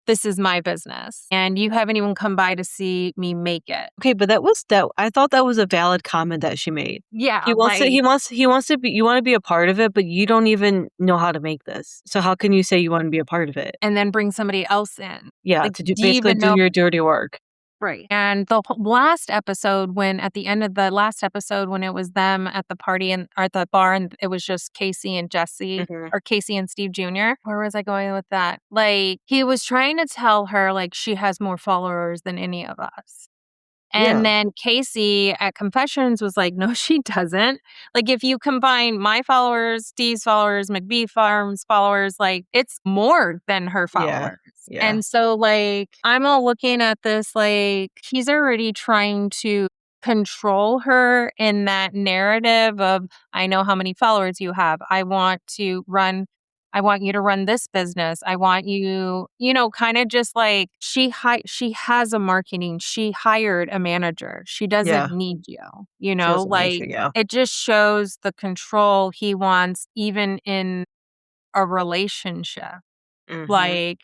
"This is my business, and you haven't even come by to see me make it." Okay, but I thought that was a valid comment that she made. Yeah, He wants to like, he wants to be you want to be a part of it, but you don't even know how to make this. So how can you say you want to be a part of it? and then bring somebody else in. Yeah, Like, to do you basically even do know? your dirty work. Right. And the last episode, when at the end of the last episode, when it was them at the party or at the bar, and it was just Casey and Jesse, Mhm. or Casey and Steve Jr. Where was I going with that? Like, he was trying to tell her, like, she has more followers than any of us. Yeah. And then Casey at Confessions was like, "No, she doesn't. Like, if you combine my followers, Steve's followers, McBee Farms followers, like, it's more than her Yeah. followers." Yeah. And so, like, I'm all looking at this, like, he's already trying to control her in that narrative of, I know how many followers you have. I want you to run this business. I want you, kind of just like she has a marketing. She hired a manager. She doesn't need you, She doesn't need like you, yeah. it just shows the control he wants even in a relationship. Mhm. Like,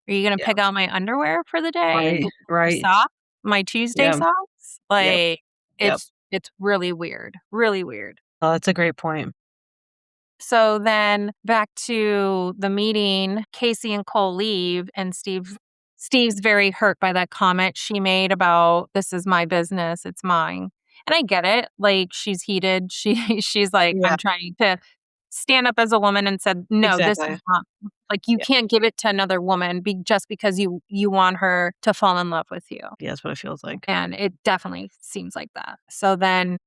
are you going to Yeah. pick out my underwear for the day? Right. Socks? My Tuesday Yeah. socks? Like, Yep. it's really weird. Really weird. Oh, that's a great point. So then back to the meeting, Casey and Cole leave, and Steve's very hurt by that comment she made about, this is my business, it's mine. And I get it. Like, she's heated. She's like, Yeah. I'm trying to stand up as a woman and said, no, this Exactly. is not, like, you Yeah. can't give it to another woman just because you want her to fall in love with you. Yeah, that's what it feels like. And it definitely seems like that. So then,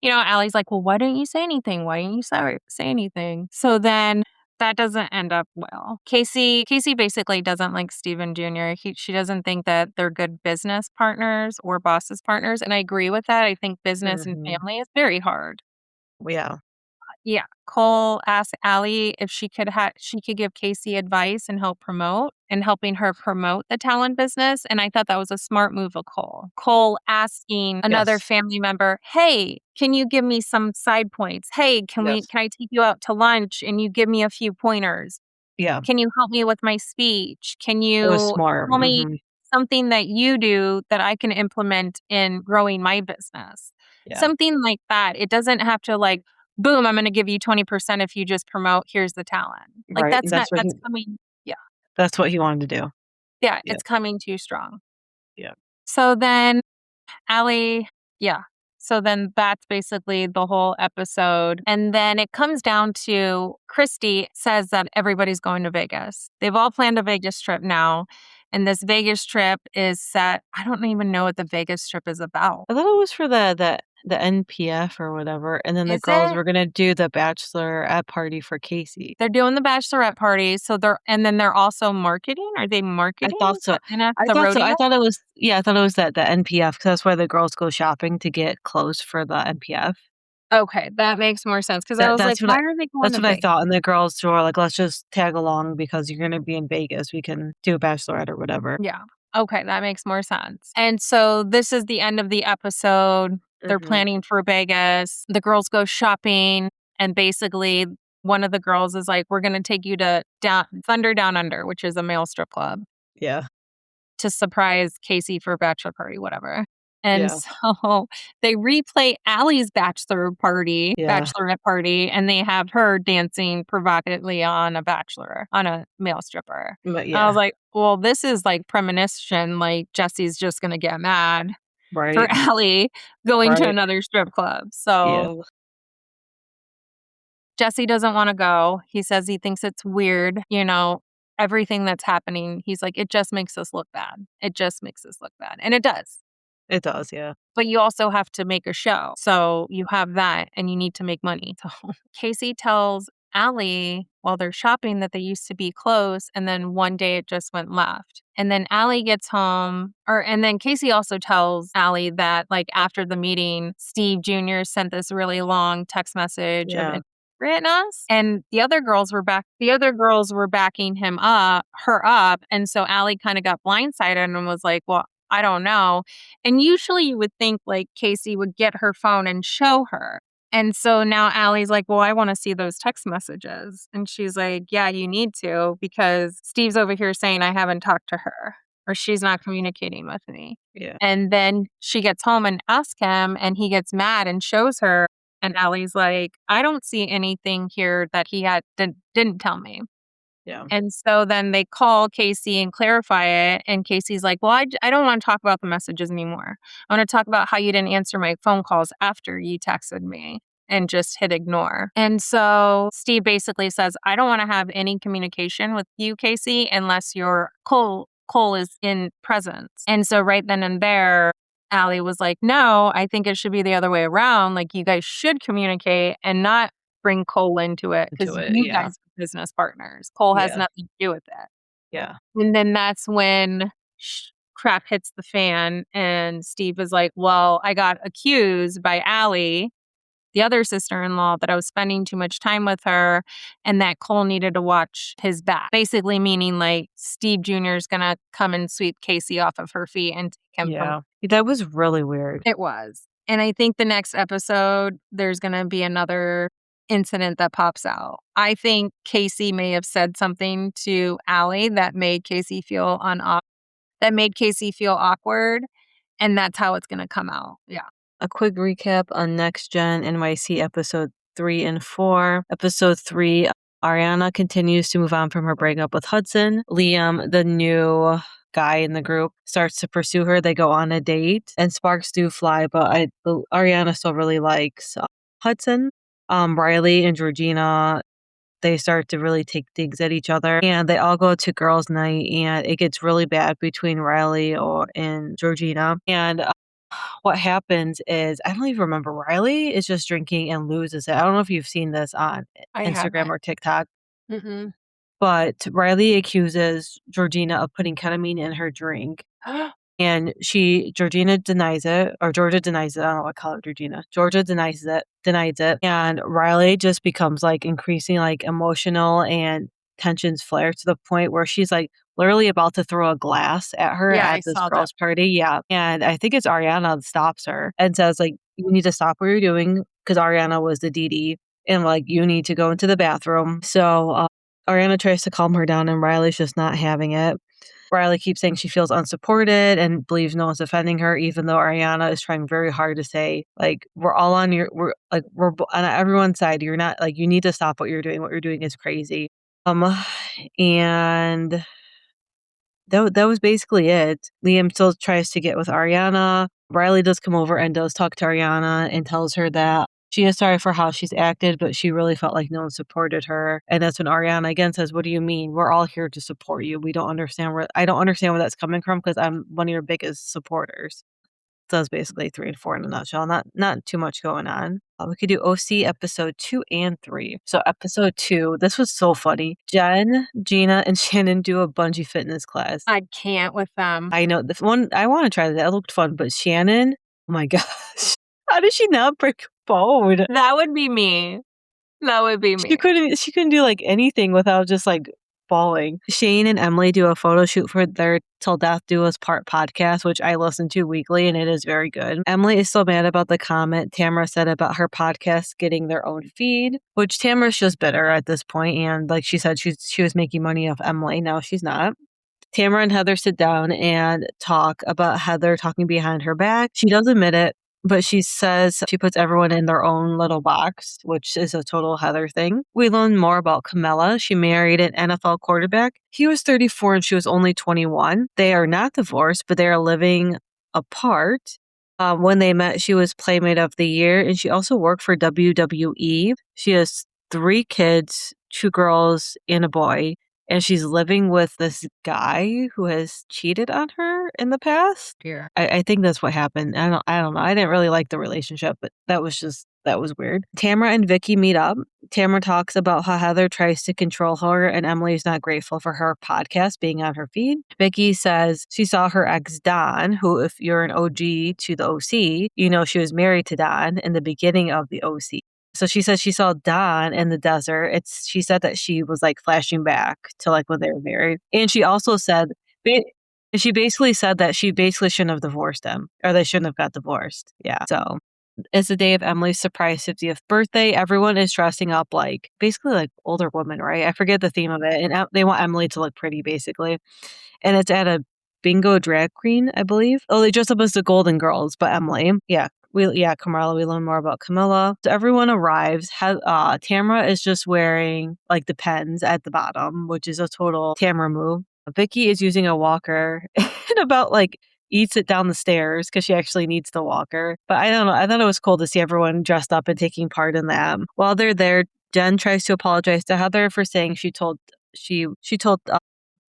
Allie's like, well, why didn't you say anything? Why didn't you say anything? So then that doesn't end up well. Casey basically doesn't like Steven Jr. She doesn't think that they're good business partners or bosses partners. And I agree with that. I think business and Mhm. family is very hard. Yeah. Yeah. Cole asked Allie if she could give Casey advice and helping her promote the talent business. And I thought that was a smart move of Cole. Cole asking another Yes. family member, hey, can you give me some side points? Hey, can Yes. I take you out to lunch and you give me a few pointers? Yeah. Can you help me with my speech? Can It was you smart. tell me Mhm. something that you do that I can implement in growing my business? Yeah. Something like that. It doesn't have to like, boom, I'm going to give you 20% if you just promote, here's the talent. Like Right. that's That's what that's coming. Yeah. that's what he wanted to do. Yeah. Yeah. It's coming too strong. Yeah. So then Allie, yeah. So then that's basically the whole episode. And then it comes down to Christy says that everybody's going to Vegas. They've all planned a Vegas trip now. And this Vegas trip is set. I don't even know what the Vegas trip is about. I thought it was for the NPF or whatever, and then the Is girls it? were gonna do the bachelorette party for Casey. They're doing the bachelorette party. So they're also marketing. Are they I marketing thought so. the rodeo? I thought it was the NPF because that's where the girls go shopping to get clothes for the NPF. Okay, that makes more sense because I was like, why are they going That's to what I Vegas? thought, and the girls were like, "Let's just tag along because you're gonna be in Vegas. We can do a bachelorette or whatever." Yeah. Okay, that makes more sense. And so this is the end of the episode. They're Mhm. planning for Vegas. The girls go shopping, and basically one of the girls is like, we're going to take you to Thunder Down Under, which is a male strip club, Yeah. to surprise Casey for a bachelor party, whatever. And Yeah. so they replay Allie's bachelorette Yeah. party, and they have her dancing provocatively on a male stripper. But I yeah. was like, well, this is like premonition. Like Jesse's just going to get mad for Right. Allie going to Right. another strip club. Yeah. So Jesse doesn't want to go. He says he thinks it's weird, everything that's happening. He's like, it just makes us look bad. It just makes us look bad. And it does. It does, yeah. But you also have to make a show. So you have that and you need to make money. So Casey tells Allie while they're shopping that they used to be close. And then one day it just went left. And then Allie gets home and then Casey also tells Allie that like after the meeting, Steve Jr. sent this really long text message of us. And the other girls were backing her up. And so Allie kind of got blindsided and was like, well, I don't know. And usually you would think like Casey would get her phone and show her. And so now Allie's like, well, I want to see those text messages. And she's like, yeah, you need to because Steve's over here saying I haven't talked to her or she's not communicating with me. Yeah. And then she gets home and asks him and he gets mad and shows her. And Allie's like, I don't see anything here that he didn't tell me. Yeah. And so then they call Casey and clarify it. And Casey's like, well, I don't want to talk about the messages anymore. I want to talk about how you didn't answer my phone calls after you texted me and just hit ignore. And so Steve basically says, I don't want to have any communication with you, Casey, unless your Cole is in presence. And so right then and there, Allie was like, no, I think it should be the other way around. Like you guys should communicate and not bring Cole into it because you guys are business partners. Cole has nothing to do with it. Yeah. And then that's when crap hits the fan, and Steve is like, well, I got accused by Allie, the other sister-in-law, that I was spending too much time with her and that Cole needed to watch his back. Basically meaning like Steve Jr. is going to come and sweep Casey off of her feet and take him from. That was really weird. It was. And I think the next episode, there's going to be another incident that pops out. I think Casey may have said something to Allie that made Casey feel awkward. And that's how it's going to come out. Yeah. A quick recap on Next Gen NYC episode 3 and 4. Episode 3, Ariana continues to move on from her breakup with Hudson. Liam, the new guy in the group, starts to pursue her. They go on a date and sparks do fly, but Ariana still really likes Hudson. Riley and Georgina, they start to really take digs at each other, and they all go to girls' night, and it gets really bad between Riley and Georgina. And what happens is, I don't even remember, Riley is just drinking and loses it. I don't know if you've seen this on Instagram or TikTok. Mm-mm. But Riley accuses Georgina of putting ketamine in her drink. And Georgina denies it, or Georgia denies it. I don't know what to call it, Georgina. Georgia denies it. And Riley just becomes like increasing like emotional, and tensions flare to the point where she's like literally about to throw a glass at her at this girls' party. Yeah. And I think it's Ariana that stops her and says like, you need to stop what you're doing, because Ariana was the DD, and like, you need to go into the bathroom. So Ariana tries to calm her down, and Riley's just not having it. Riley keeps saying she feels unsupported and believes no one's defending her, even though Ariana is trying very hard to say, like, we're on everyone's side. You're not, like, you need to stop what you're doing. What you're doing is crazy. And that was basically it. Liam still tries to get with Ariana. Riley does come over and does talk to Ariana and tells her that she is sorry for how she's acted, but she really felt like no one supported her. And that's when Ariana again says, what do you mean? We're all here to support you. I don't understand where that's coming from, because I'm one of your biggest supporters. So that's basically 3 and 4 in a nutshell. Not too much going on. We could do OC episode 2 and 3. So episode 2, this was so funny. Jen, Gina, and Shannon do a bungee fitness class. I can't with them. I know. This one, I want to try that. It looked fun. But Shannon, oh my gosh. How did she not break a bone? That would be me. She couldn't do like anything without just like falling. Shane and Emily do a photo shoot for their Till Death Do Us Part podcast, which I listen to weekly, and it is very good. Emily is still mad about the comment Tamra said about her podcast getting their own feed, which Tamra's just bitter at this point, and like she said, she was making money off Emily. Now she's not. Tamra and Heather sit down and talk about Heather talking behind her back. She does admit it, but she says she puts everyone in their own little box, which is a total Heather thing. We learn more about Camilla. She married an NFL quarterback. He was 34 and she was only 21. They are not divorced, but they are living apart. When they met, she was Playmate of the Year, and she also worked for WWE. She has 3 kids, 2 girls and a boy. And she's living with this guy who has cheated on her in the past. Yeah. I think that's what happened. I don't know. I didn't really like the relationship, but that was weird. Tamra and Vicki meet up. Tamra talks about how Heather tries to control her, and Emily's not grateful for her podcast being on her feed. Vicki says she saw her ex Don, who, if you're an OG to the OC, you know she was married to Don in the beginning of the OC. So she said she saw Don in the desert. She said that she was like flashing back to like when they were married. And she also said, she basically said that she basically shouldn't have divorced him, or they shouldn't have got divorced. Yeah. So it's the day of Emily's surprise 50th birthday. Everyone is dressing up like basically like older women, right? I forget the theme of it. And they want Emily to look pretty basically. And it's at a bingo drag queen, I believe. Oh, they dress up as the Golden Girls, but Emily. Yeah. Camilla, we learn more about Camilla. So everyone arrives. Tamra is just wearing like the pens at the bottom, which is a total Tamra move. Vicki is using a walker and about like eats it down the stairs because she actually needs the walker. But I don't know. I thought it was cool to see everyone dressed up and taking part in that. While they're there, Jen tries to apologize to Heather for saying she told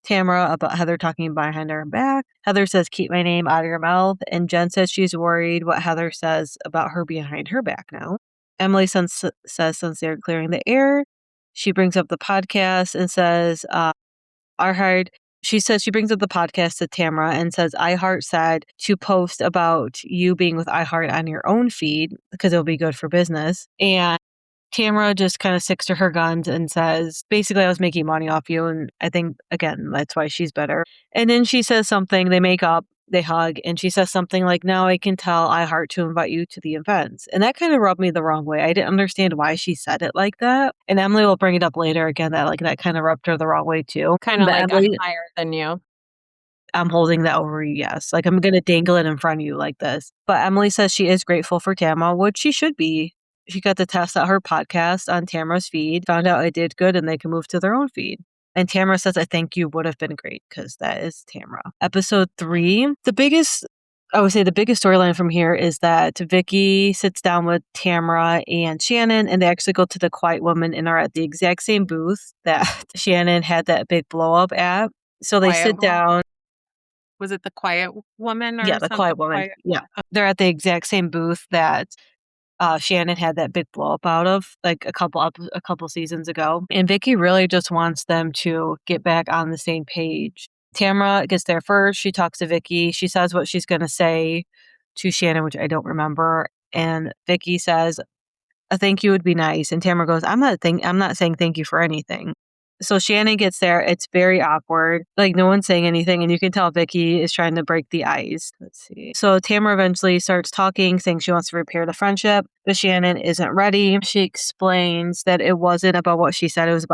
Tamra about Heather talking behind her back. Heather says, keep my name out of your mouth. And Jen says she's worried what Heather says about her behind her back now. Emily says since they're clearing the air, she brings up the podcast and says, our hard She says she brings up the podcast to Tamra and says iHeart said to post about you being with iHeart on your own feed because it'll be good for business. And Tamra just kind of sticks to her guns and says, basically, I was making money off you. And I think, again, that's why she's better. And then she says something, they make up, they hug, and she says something like, now I can tell iHeart to invite you to the events. And that kind of rubbed me the wrong way. I didn't understand why she said it like that. And Emily will bring it up later again that that kind of rubbed her the wrong way too. Kind of But like Emily, I'm higher than you. I'm holding that over you, yes. Like I'm going to dangle it in front of you like this. But Emily says she is grateful for Tamra, which she should be. She got to test out her podcast on Tamra's feed, found out it did good, and they can move to their own feed. And Tamra says, I think you would have been great because that is Tamra. Episode 3, the biggest storyline from here is that Vicki sits down with Tamra and Shannon, and they actually go to the Quiet Woman and are at the exact same booth that Shannon had that big blow up at. So they sit down. Was it the Quiet Woman or Yeah, the something? Quiet Woman. Yeah. They're at the exact same booth that Shannon had that big blow up out of like a couple seasons ago. And Vicki really just wants them to get back on the same page. Tamra gets there first. She talks to Vicki. She says what she's going to say to Shannon, which I don't remember. And Vicki says, a thank you would be nice. And Tamra goes, I'm not saying thank you for anything. So Shannon gets there. It's very awkward. Like no one's saying anything. And you can tell Vicki is trying to break the ice. Let's see. So Tamra eventually starts talking, saying she wants to repair the friendship, but Shannon isn't ready. She explains that it wasn't about what she said. It was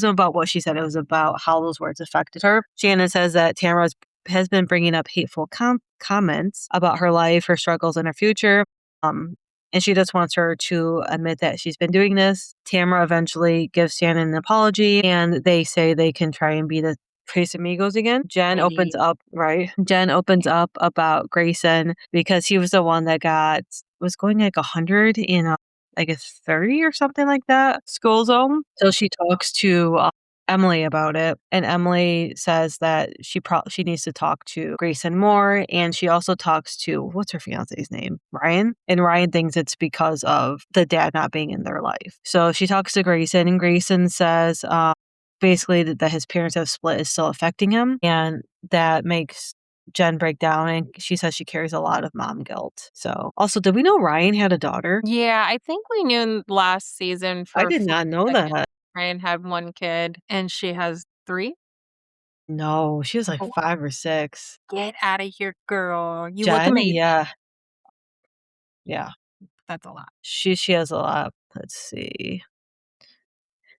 about what she said. It was about how those words affected her. Shannon says that Tamra has been bringing up hateful comments about her life, her struggles, and her future. And she just wants her to admit that she's been doing this. Tamra eventually gives Shannon an apology, and they say they can try and be the Tres Amigos again. Jen opens up about Grayson because he was the one that was going like 100 in like a 30 or something like that school zone. So she talks to Emily about it, and Emily says that she needs to talk to Grayson more, and she also talks to what's her fiance's name, Ryan, and Ryan thinks it's because of the dad not being in their life. So she talks to Grayson, and Grayson says basically that his parents have split is still affecting him, and that makes Jen break down, and she says she carries a lot of mom guilt. So also, did we know Ryan had a daughter? Yeah, I think we knew last season for I did not know that. Ryan had 1 kid and she has 3. No, she was like 5 or 6. Get out of here, girl. You Jen, look amazing. Yeah. That's a lot. She has a lot. Let's see.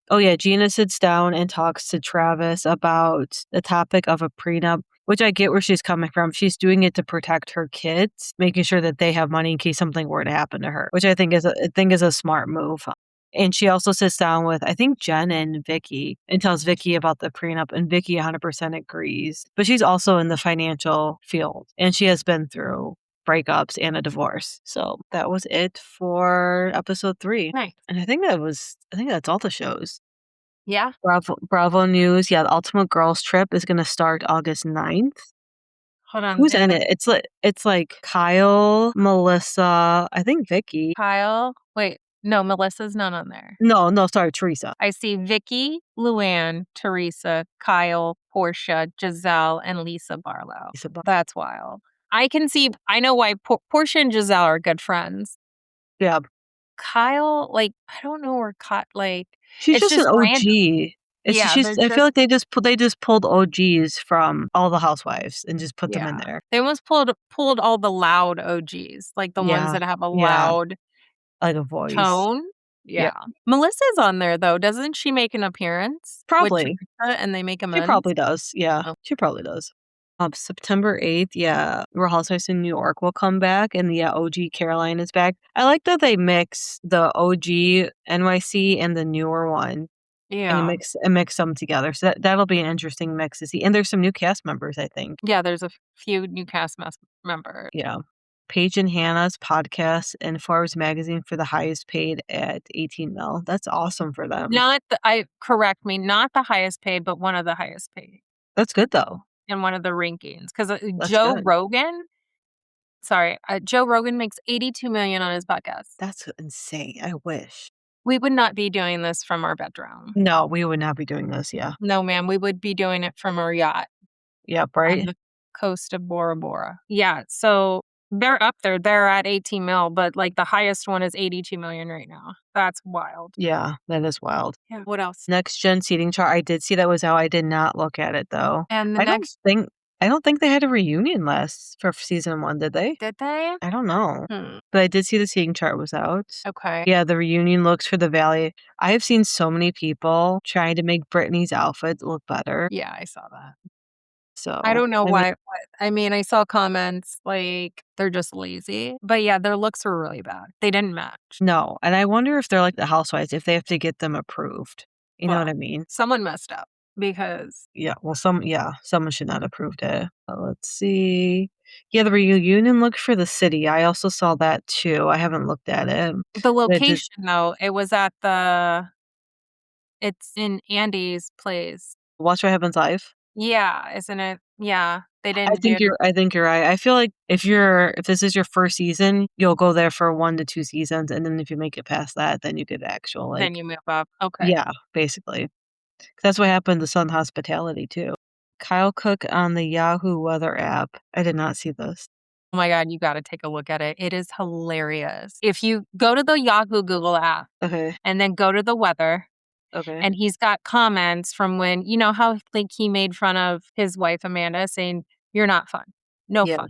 Oh yeah, Gina sits down and talks to Travis about the topic of a prenup, which I get where she's coming from. She's doing it to protect her kids, making sure that they have money in case something were to happen to her, which I think is a smart move. And she also sits down with, I think, Jen and Vicki and tells Vicki about the prenup, and Vicki 100% agrees. But she's also in the financial field, and she has been through breakups and a divorce. So that was it for episode 3. Nice. And I think that's all the shows. Yeah. Bravo News. Yeah, the Ultimate Girls Trip is going to start August 9th. Hold on. Who's in it? It's like Kyle, Melissa, I think Vicki. Kyle. Wait, no, Melissa's not on there. No, sorry, Teresa. I see Vicki, Luann, Teresa, Kyle, Porsha, Giselle, and Lisa Barlow. That's wild. I know why Porsha and Giselle are good friends. Yeah. Kyle, like, I don't know where she's just an OG. Random. I feel like they just pulled OGs from all the housewives and just put them in there. They almost pulled all the loud OGs, like the ones that have a loud like a voice tone. Yeah. Melissa's on there though. Doesn't she make an appearance? Probably. And they make amends? She probably does. Yeah. She probably does. September 8th, Real Housewives in New York will come back, and the OG Caroline is back. I like that they mix the OG NYC and the newer one. Yeah. And mix them together. So that'll be an interesting mix to see. And there's some new cast members, I think. Yeah, there's a few new cast members. Yeah. Paige and Hannah's podcast and Forbes magazine for the highest paid at 18 mil. That's awesome for them. Not the highest paid, but one of the highest paid. That's good though. In one of the rankings. Because Joe Rogan makes $82 million on his podcast. That's insane. I wish. We would not be doing this from our bedroom. No, we would not be doing this, yeah. No, ma'am, we would be doing it from our yacht Yep, on right? the coast of Bora Bora. Yeah, so they're up there. They're at 18 mil, but like the highest one is 82 million right now. That's wild. Yeah, that is wild. Yeah. What else? Next gen seating chart, I did see that was out. I did not look at it though. And the I don't next, think they had a reunion last for season 1, did they? did they? I don't know. Hmm. But I did see the seating chart was out. Okay. Yeah, the reunion looks for the Valley. I have seen so many people trying to make Brittany's outfit look better. Yeah, I saw that. So I don't know I mean, why. I mean, I saw comments like they're just lazy. But yeah, their looks were really bad. They didn't match. no, and I wonder if they're like the housewives, if they have to get them approved. You know what I Well, mean? someone messed up because Yeah, well, someone should not have approved it. Let's see. Yeah, the reunion look for the city. I also saw that too. I haven't looked at it. the But it did, location, though, it's in Andy's place. Watch What Happens Live. Yeah, isn't it? Yeah, they I didn't do think it. I think you're right. I feel like if this is your first season, you'll go there for 1 to 2 seasons, and then if you make it past that, then you get actual like Then you move up. Okay. yeah, basically. 'Cause that's what happened to Sun Hospitality too. Kyle Cook on the Yahoo weather app. I did not see this. Oh my God, you got to take a look at it. It is hilarious. If you go to the Yahoo Google app Okay. and then go to the weather, Okay. and he's got comments from when, you know how like he made fun of his wife Amanda saying, "You're not fun. No Yeah. fun."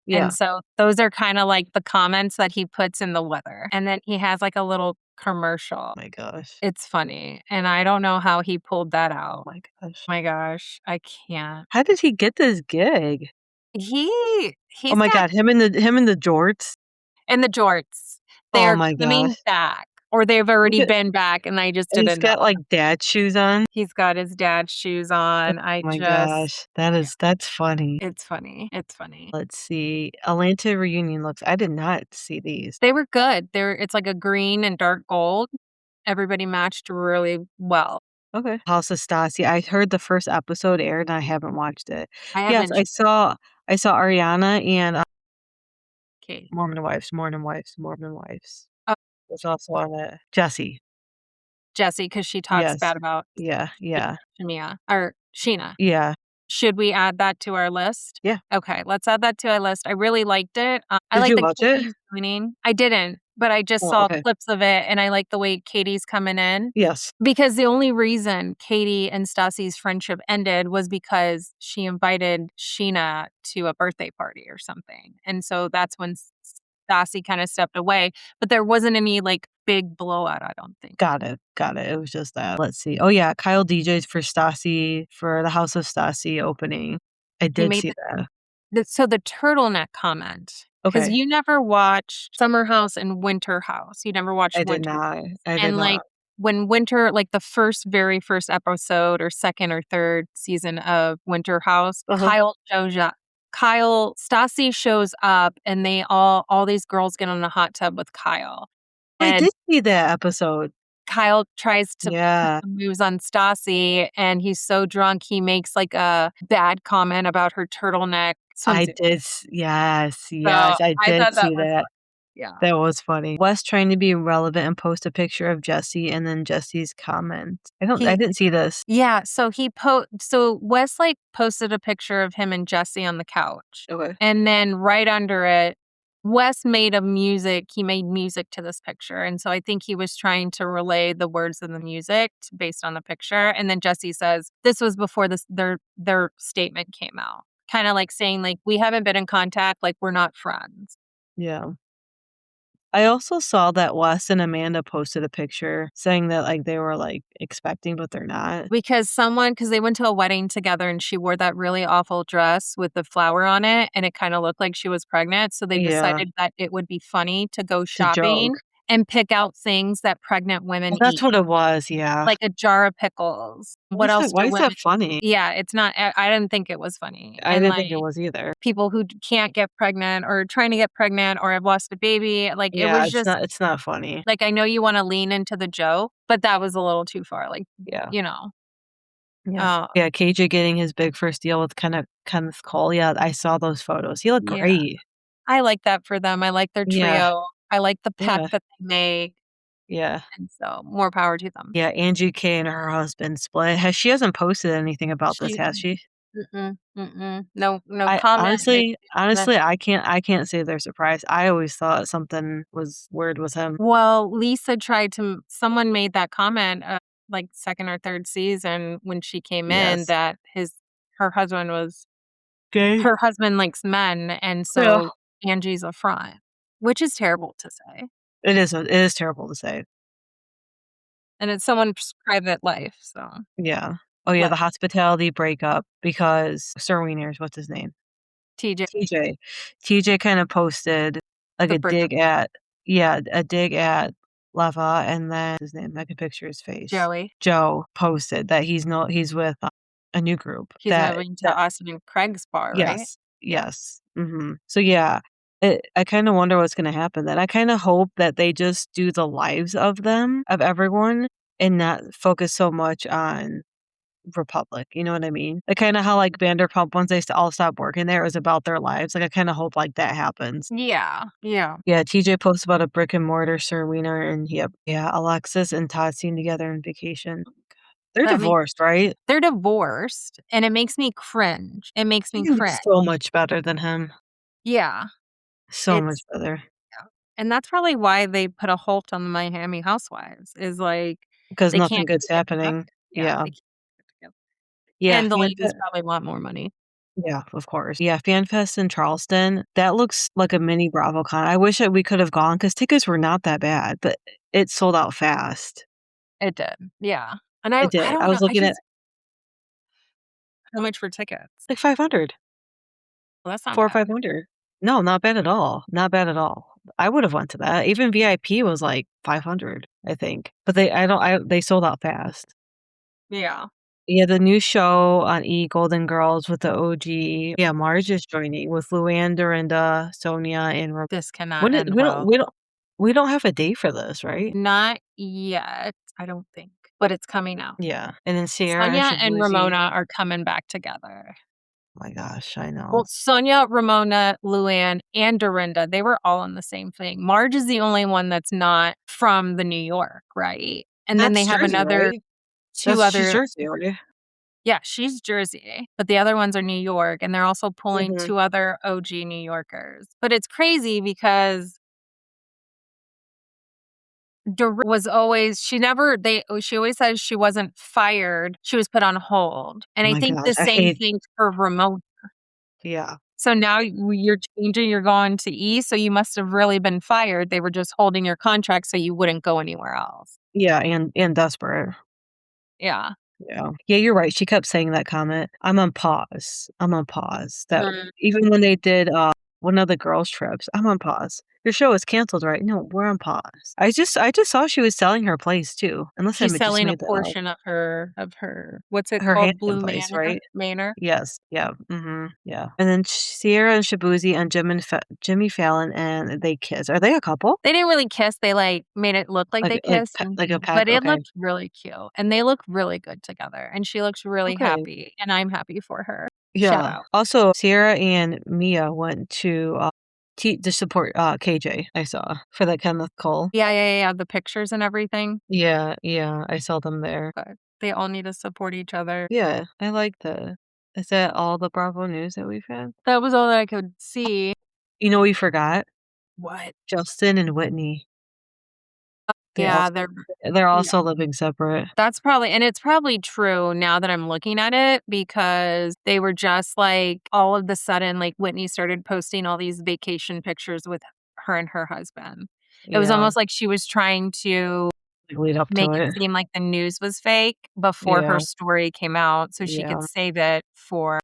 Yeah. And so those are kind of like the comments that he puts in the weather. And then he has like a little commercial. Oh my gosh. It's funny. And I don't know how he pulled that out. Oh my gosh. My gosh, I can't. How did he get this gig? He's Oh my got god, him and the jorts. in the jorts. Oh They're my coming gosh. back. Or they've already Look at been back and I just and he's didn't know. got like dad shoes on. He's got his dad's shoes on. Oh my gosh. That's funny. It's funny. It's funny. Let's see. Atlanta reunion looks. I did not see these. They were good. It's like a green and dark gold. Everybody matched really well. Okay. House of Stassi. I heard the first episode aired and I haven't watched it. I Yes, haven't. I saw Ariana and Okay. Mormon Wives. Oh, Was also on it. Jessie. Jessie, because she talks Yes. bad about Yeah. Shamea or Sheena. Yeah. Should we add that to our list? Yeah. Okay, let's add that to our list. I really liked it. I Did like you the watch it? Katie's joining. I didn't, but I just Oh, saw okay. clips of it, and I like the way Katie's coming in. Yes. Because the only reason Katie and Stassi's friendship ended was because she invited Sheena to a birthday party or something. And so that's when Stassi kind of stepped away. But there wasn't any like big blowout, I don't think. Got it. It was just that. Let's see. Oh yeah, Kyle DJs for Stassi for the House of Stassi opening. I did made see that. So the turtleneck comment. Because Okay. you never watched Summer House and Winter House. You never watched I did Winter. not. I did And like not. when Winter, like the very first episode or second or third season of Winter House, Uh-huh. Stassi shows up and they all these girls get in a hot tub with Kyle. I And did see that episode. Kyle tries to Yeah. put the moves on Stassi and he's so drunk he makes like a bad comment about her turtleneck I swimsuit. did. Yes. So I I did thought that see was that. yeah. That was funny. Wes trying to be relevant and post a picture of Jessie and then Jessie's comment. I didn't see this. Yeah, so so Wes like posted a picture of him and Jesse on the couch. Okay. And then right under it, Wes made music to this picture. And so I think he was trying to relay the words of the music based on the picture. And then Jesse says, this was before their statement came out. Kind of like saying like, we haven't been in contact, like we're not friends. Yeah. I also saw that Wes and Amanda posted a picture saying that like they were like expecting, but they're not. Because they went to a wedding together and she wore that really awful dress with the flower on it and it kind of looked like she was pregnant. So they Yeah. decided that it would be funny to go To shopping joke. and pick out things that pregnant women Oh, that's eat. what it was. Yeah. Like a jar of pickles. What else? Why do is women that funny? Yeah, it's not. I didn't think it was funny. I And didn't think it like was either. people who can't get pregnant or trying to get pregnant or have lost a baby, like it Yeah, was just it's not funny. like I know you want to lean into the joke, but that was a little too far. Like Yeah. you know. Yeah. Yeah, KJ getting his big first deal with Kenneth Cole. Yeah, I saw those photos. He looked Yeah. great. I like that for them. I like their trio. Yeah. I like the pact Yeah. that they make. Yeah. And so, more power to them. Yeah, Angie K and her husband split. She hasn't posted anything about this, She has she? No I comment, no honestly, I can't say they're surprised. I always thought something was weird with him. Well, Lisa tried to someone made that comment, like, 2nd or 3rd season when she came in Yes. that her husband was Gay? her husband likes men, and Yeah. so Angie's a front, which is terrible to say, It is terrible to say. and it's someone's private life, so Yeah. Oh, yeah, what the hospitality breakup because Sir Wiener's what's his name? TJ TJ. TJ kinda posted, like, the a breakup dig at yeah, a dig at Leva, and then his name, I can picture his face. Joey, Joe posted that he's with, a new group he's moving to that Austin and Craig's bar, right? yes, Yeah. yes, mhm. So, yeah, I kinda wonder what's gonna happen then. I kinda hope that they just do the lives of them, of everyone, and not focus so much on Republic, you know what I mean? Like, kinda how, like, Vanderpump, once they all stopped working there, it was about their lives, like, I kinda hope, like, that happens. Yeah. Yeah, TJ posts about a brick and mortar Serena, and yep, yeah, Alexis and Todd seen together on vacation. They're That makes divorced, right? They're divorced, and it makes me cringe. It makes me She looks cringe. so much better than him. Yeah, So much it's better. yeah, and that's probably why they put a halt on the Miami Housewives, is, like, Because they nothing can't good's keep it together. happening. Yeah, Yeah. they can't keep it together. Yeah, And the ladies probably want more money. yeah, of course. Yeah, FanFest in Charleston, that looks like a mini BravoCon. I wish that we could have gone because tickets were not that bad, but it sold out fast. It did, yeah, and It I did. I don't know, was looking at how much for tickets? like 500, Well, that's not 4 or bad. 500. No, not bad at all. Not bad at all. I would have went to that. Even VIP was like 500, I think. But they sold out fast. Yeah, Yeah, the new show on E! Golden Girls with the OG. Yeah, Marge is joining with Luann, Dorinda, Sonia, and this cannot when did end well. we don't have a date for this, right? Not yet, I don't think, but it's coming out. Yeah, and then Sierra and Sonia and Shabuzi. Ramona are coming back together. Oh my gosh, I Well, know. Sonia, Ramona, Luann, and Dorinda, they were all in the same thing. Marge is the only one that's not from the New York, right? And then they That's have Jersey, another right? 2 That's she's other Jersey, right? yeah, she's Jersey, but the other ones are New York, and they're also pulling Mhm. 2 other OG New Yorkers. But it's crazy because was always she always says she wasn't fired, she was put on hold, and Oh I my think gosh, the I same hate thing for Ramona. yeah. So now you're changing, you're going to E, so you must have really been fired. They were just holding your contract so you wouldn't go anywhere else. Yeah, and desperate. Yeah. Yeah. Yeah, you're right, she kept saying that comment. I'm on pause. I'm on pause. That Mm. even when they did, one of the girls' trips, I'm on pause. "Your show is canceled, right?" "No, we're on pause." I just saw she was selling her place too, unless I She's just selling a made that up. portion of her what's it Her called? Hampton Blue place, Manor? right? Manor? Yes, yeah, mhm, yeah. And then Sierra and Shabuzi and Jimmy Fallon, and they kiss. Are they a couple? They didn't really kiss, they, like, made it look like they kissed, Like a pack? but it Okay. looked really cute, and they look really good together, and she looks really Okay. happy, and I'm happy for her. Shout Yeah. out. Also, Sierra and Mia went to, to support, KJ, I saw, for that Kenneth Cole. Yeah, the pictures and everything, Yeah, yeah, I saw them there. but they all need to support each other. Yeah, I like that. Is that all the Bravo news that we've had? That was all that I could see. You know, we forgot What? Justin and Whitney. They Yeah, also they're yeah. also living separate. That's probably and it's probably true now that I'm looking at it because they were just like all of the sudden, like Whitney started posting all these vacation pictures with her and her husband. It was Yeah, almost like she was trying to like, lead up to make it it. seem like the news was fake before Yeah, her story came out so she could yeah. save it for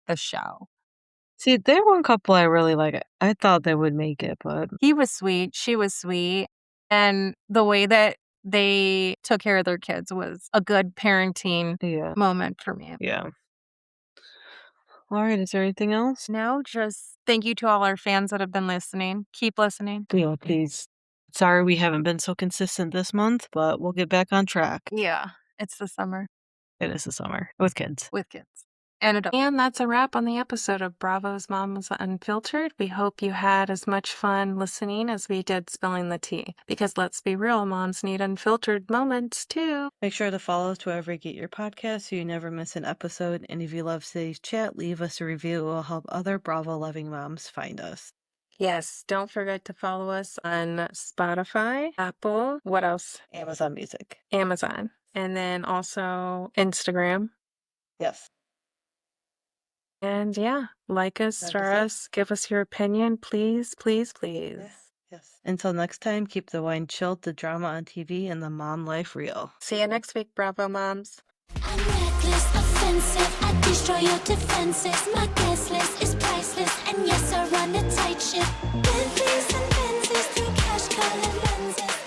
the show. See, they're one couple I really like. I thought they would make it, but He was sweet, she was sweet, and the way that they took care of their kids was a good parenting yeah, moment for me. yeah. Alright, is there anything else? No, just thank you to all our fans that have been listening. Keep listening. Yeah, please. Sorry we haven't been so consistent this month, but we'll get back on track. Yeah, it's the summer It is the summer with kids. with kids. And that's a wrap on the episode of Bravo's Moms Unfiltered. We hope you had as much fun listening as we did spilling the tea. Because let's be real, moms need unfiltered moments too. Make sure to follow us wherever you get your podcast so you never miss an episode. And if you love today's chat, leave us a review. It will help other Bravo-loving moms find us. Yes, don't forget to follow us on Spotify, Apple, what else? Amazon Music. Amazon. And then also Instagram. Yes. And yeah, like us, That star is it. us, give us your opinion, please, please, please. Yes. Until next time, keep the wine chilled, the drama on TV, and the mom life real. See you next week, Bravo Moms. I'm reckless, offensive. I destroy your defenses. My guest list is priceless. And yes, I run a tight ship. Bentleys and Benzes through cash colored lenses.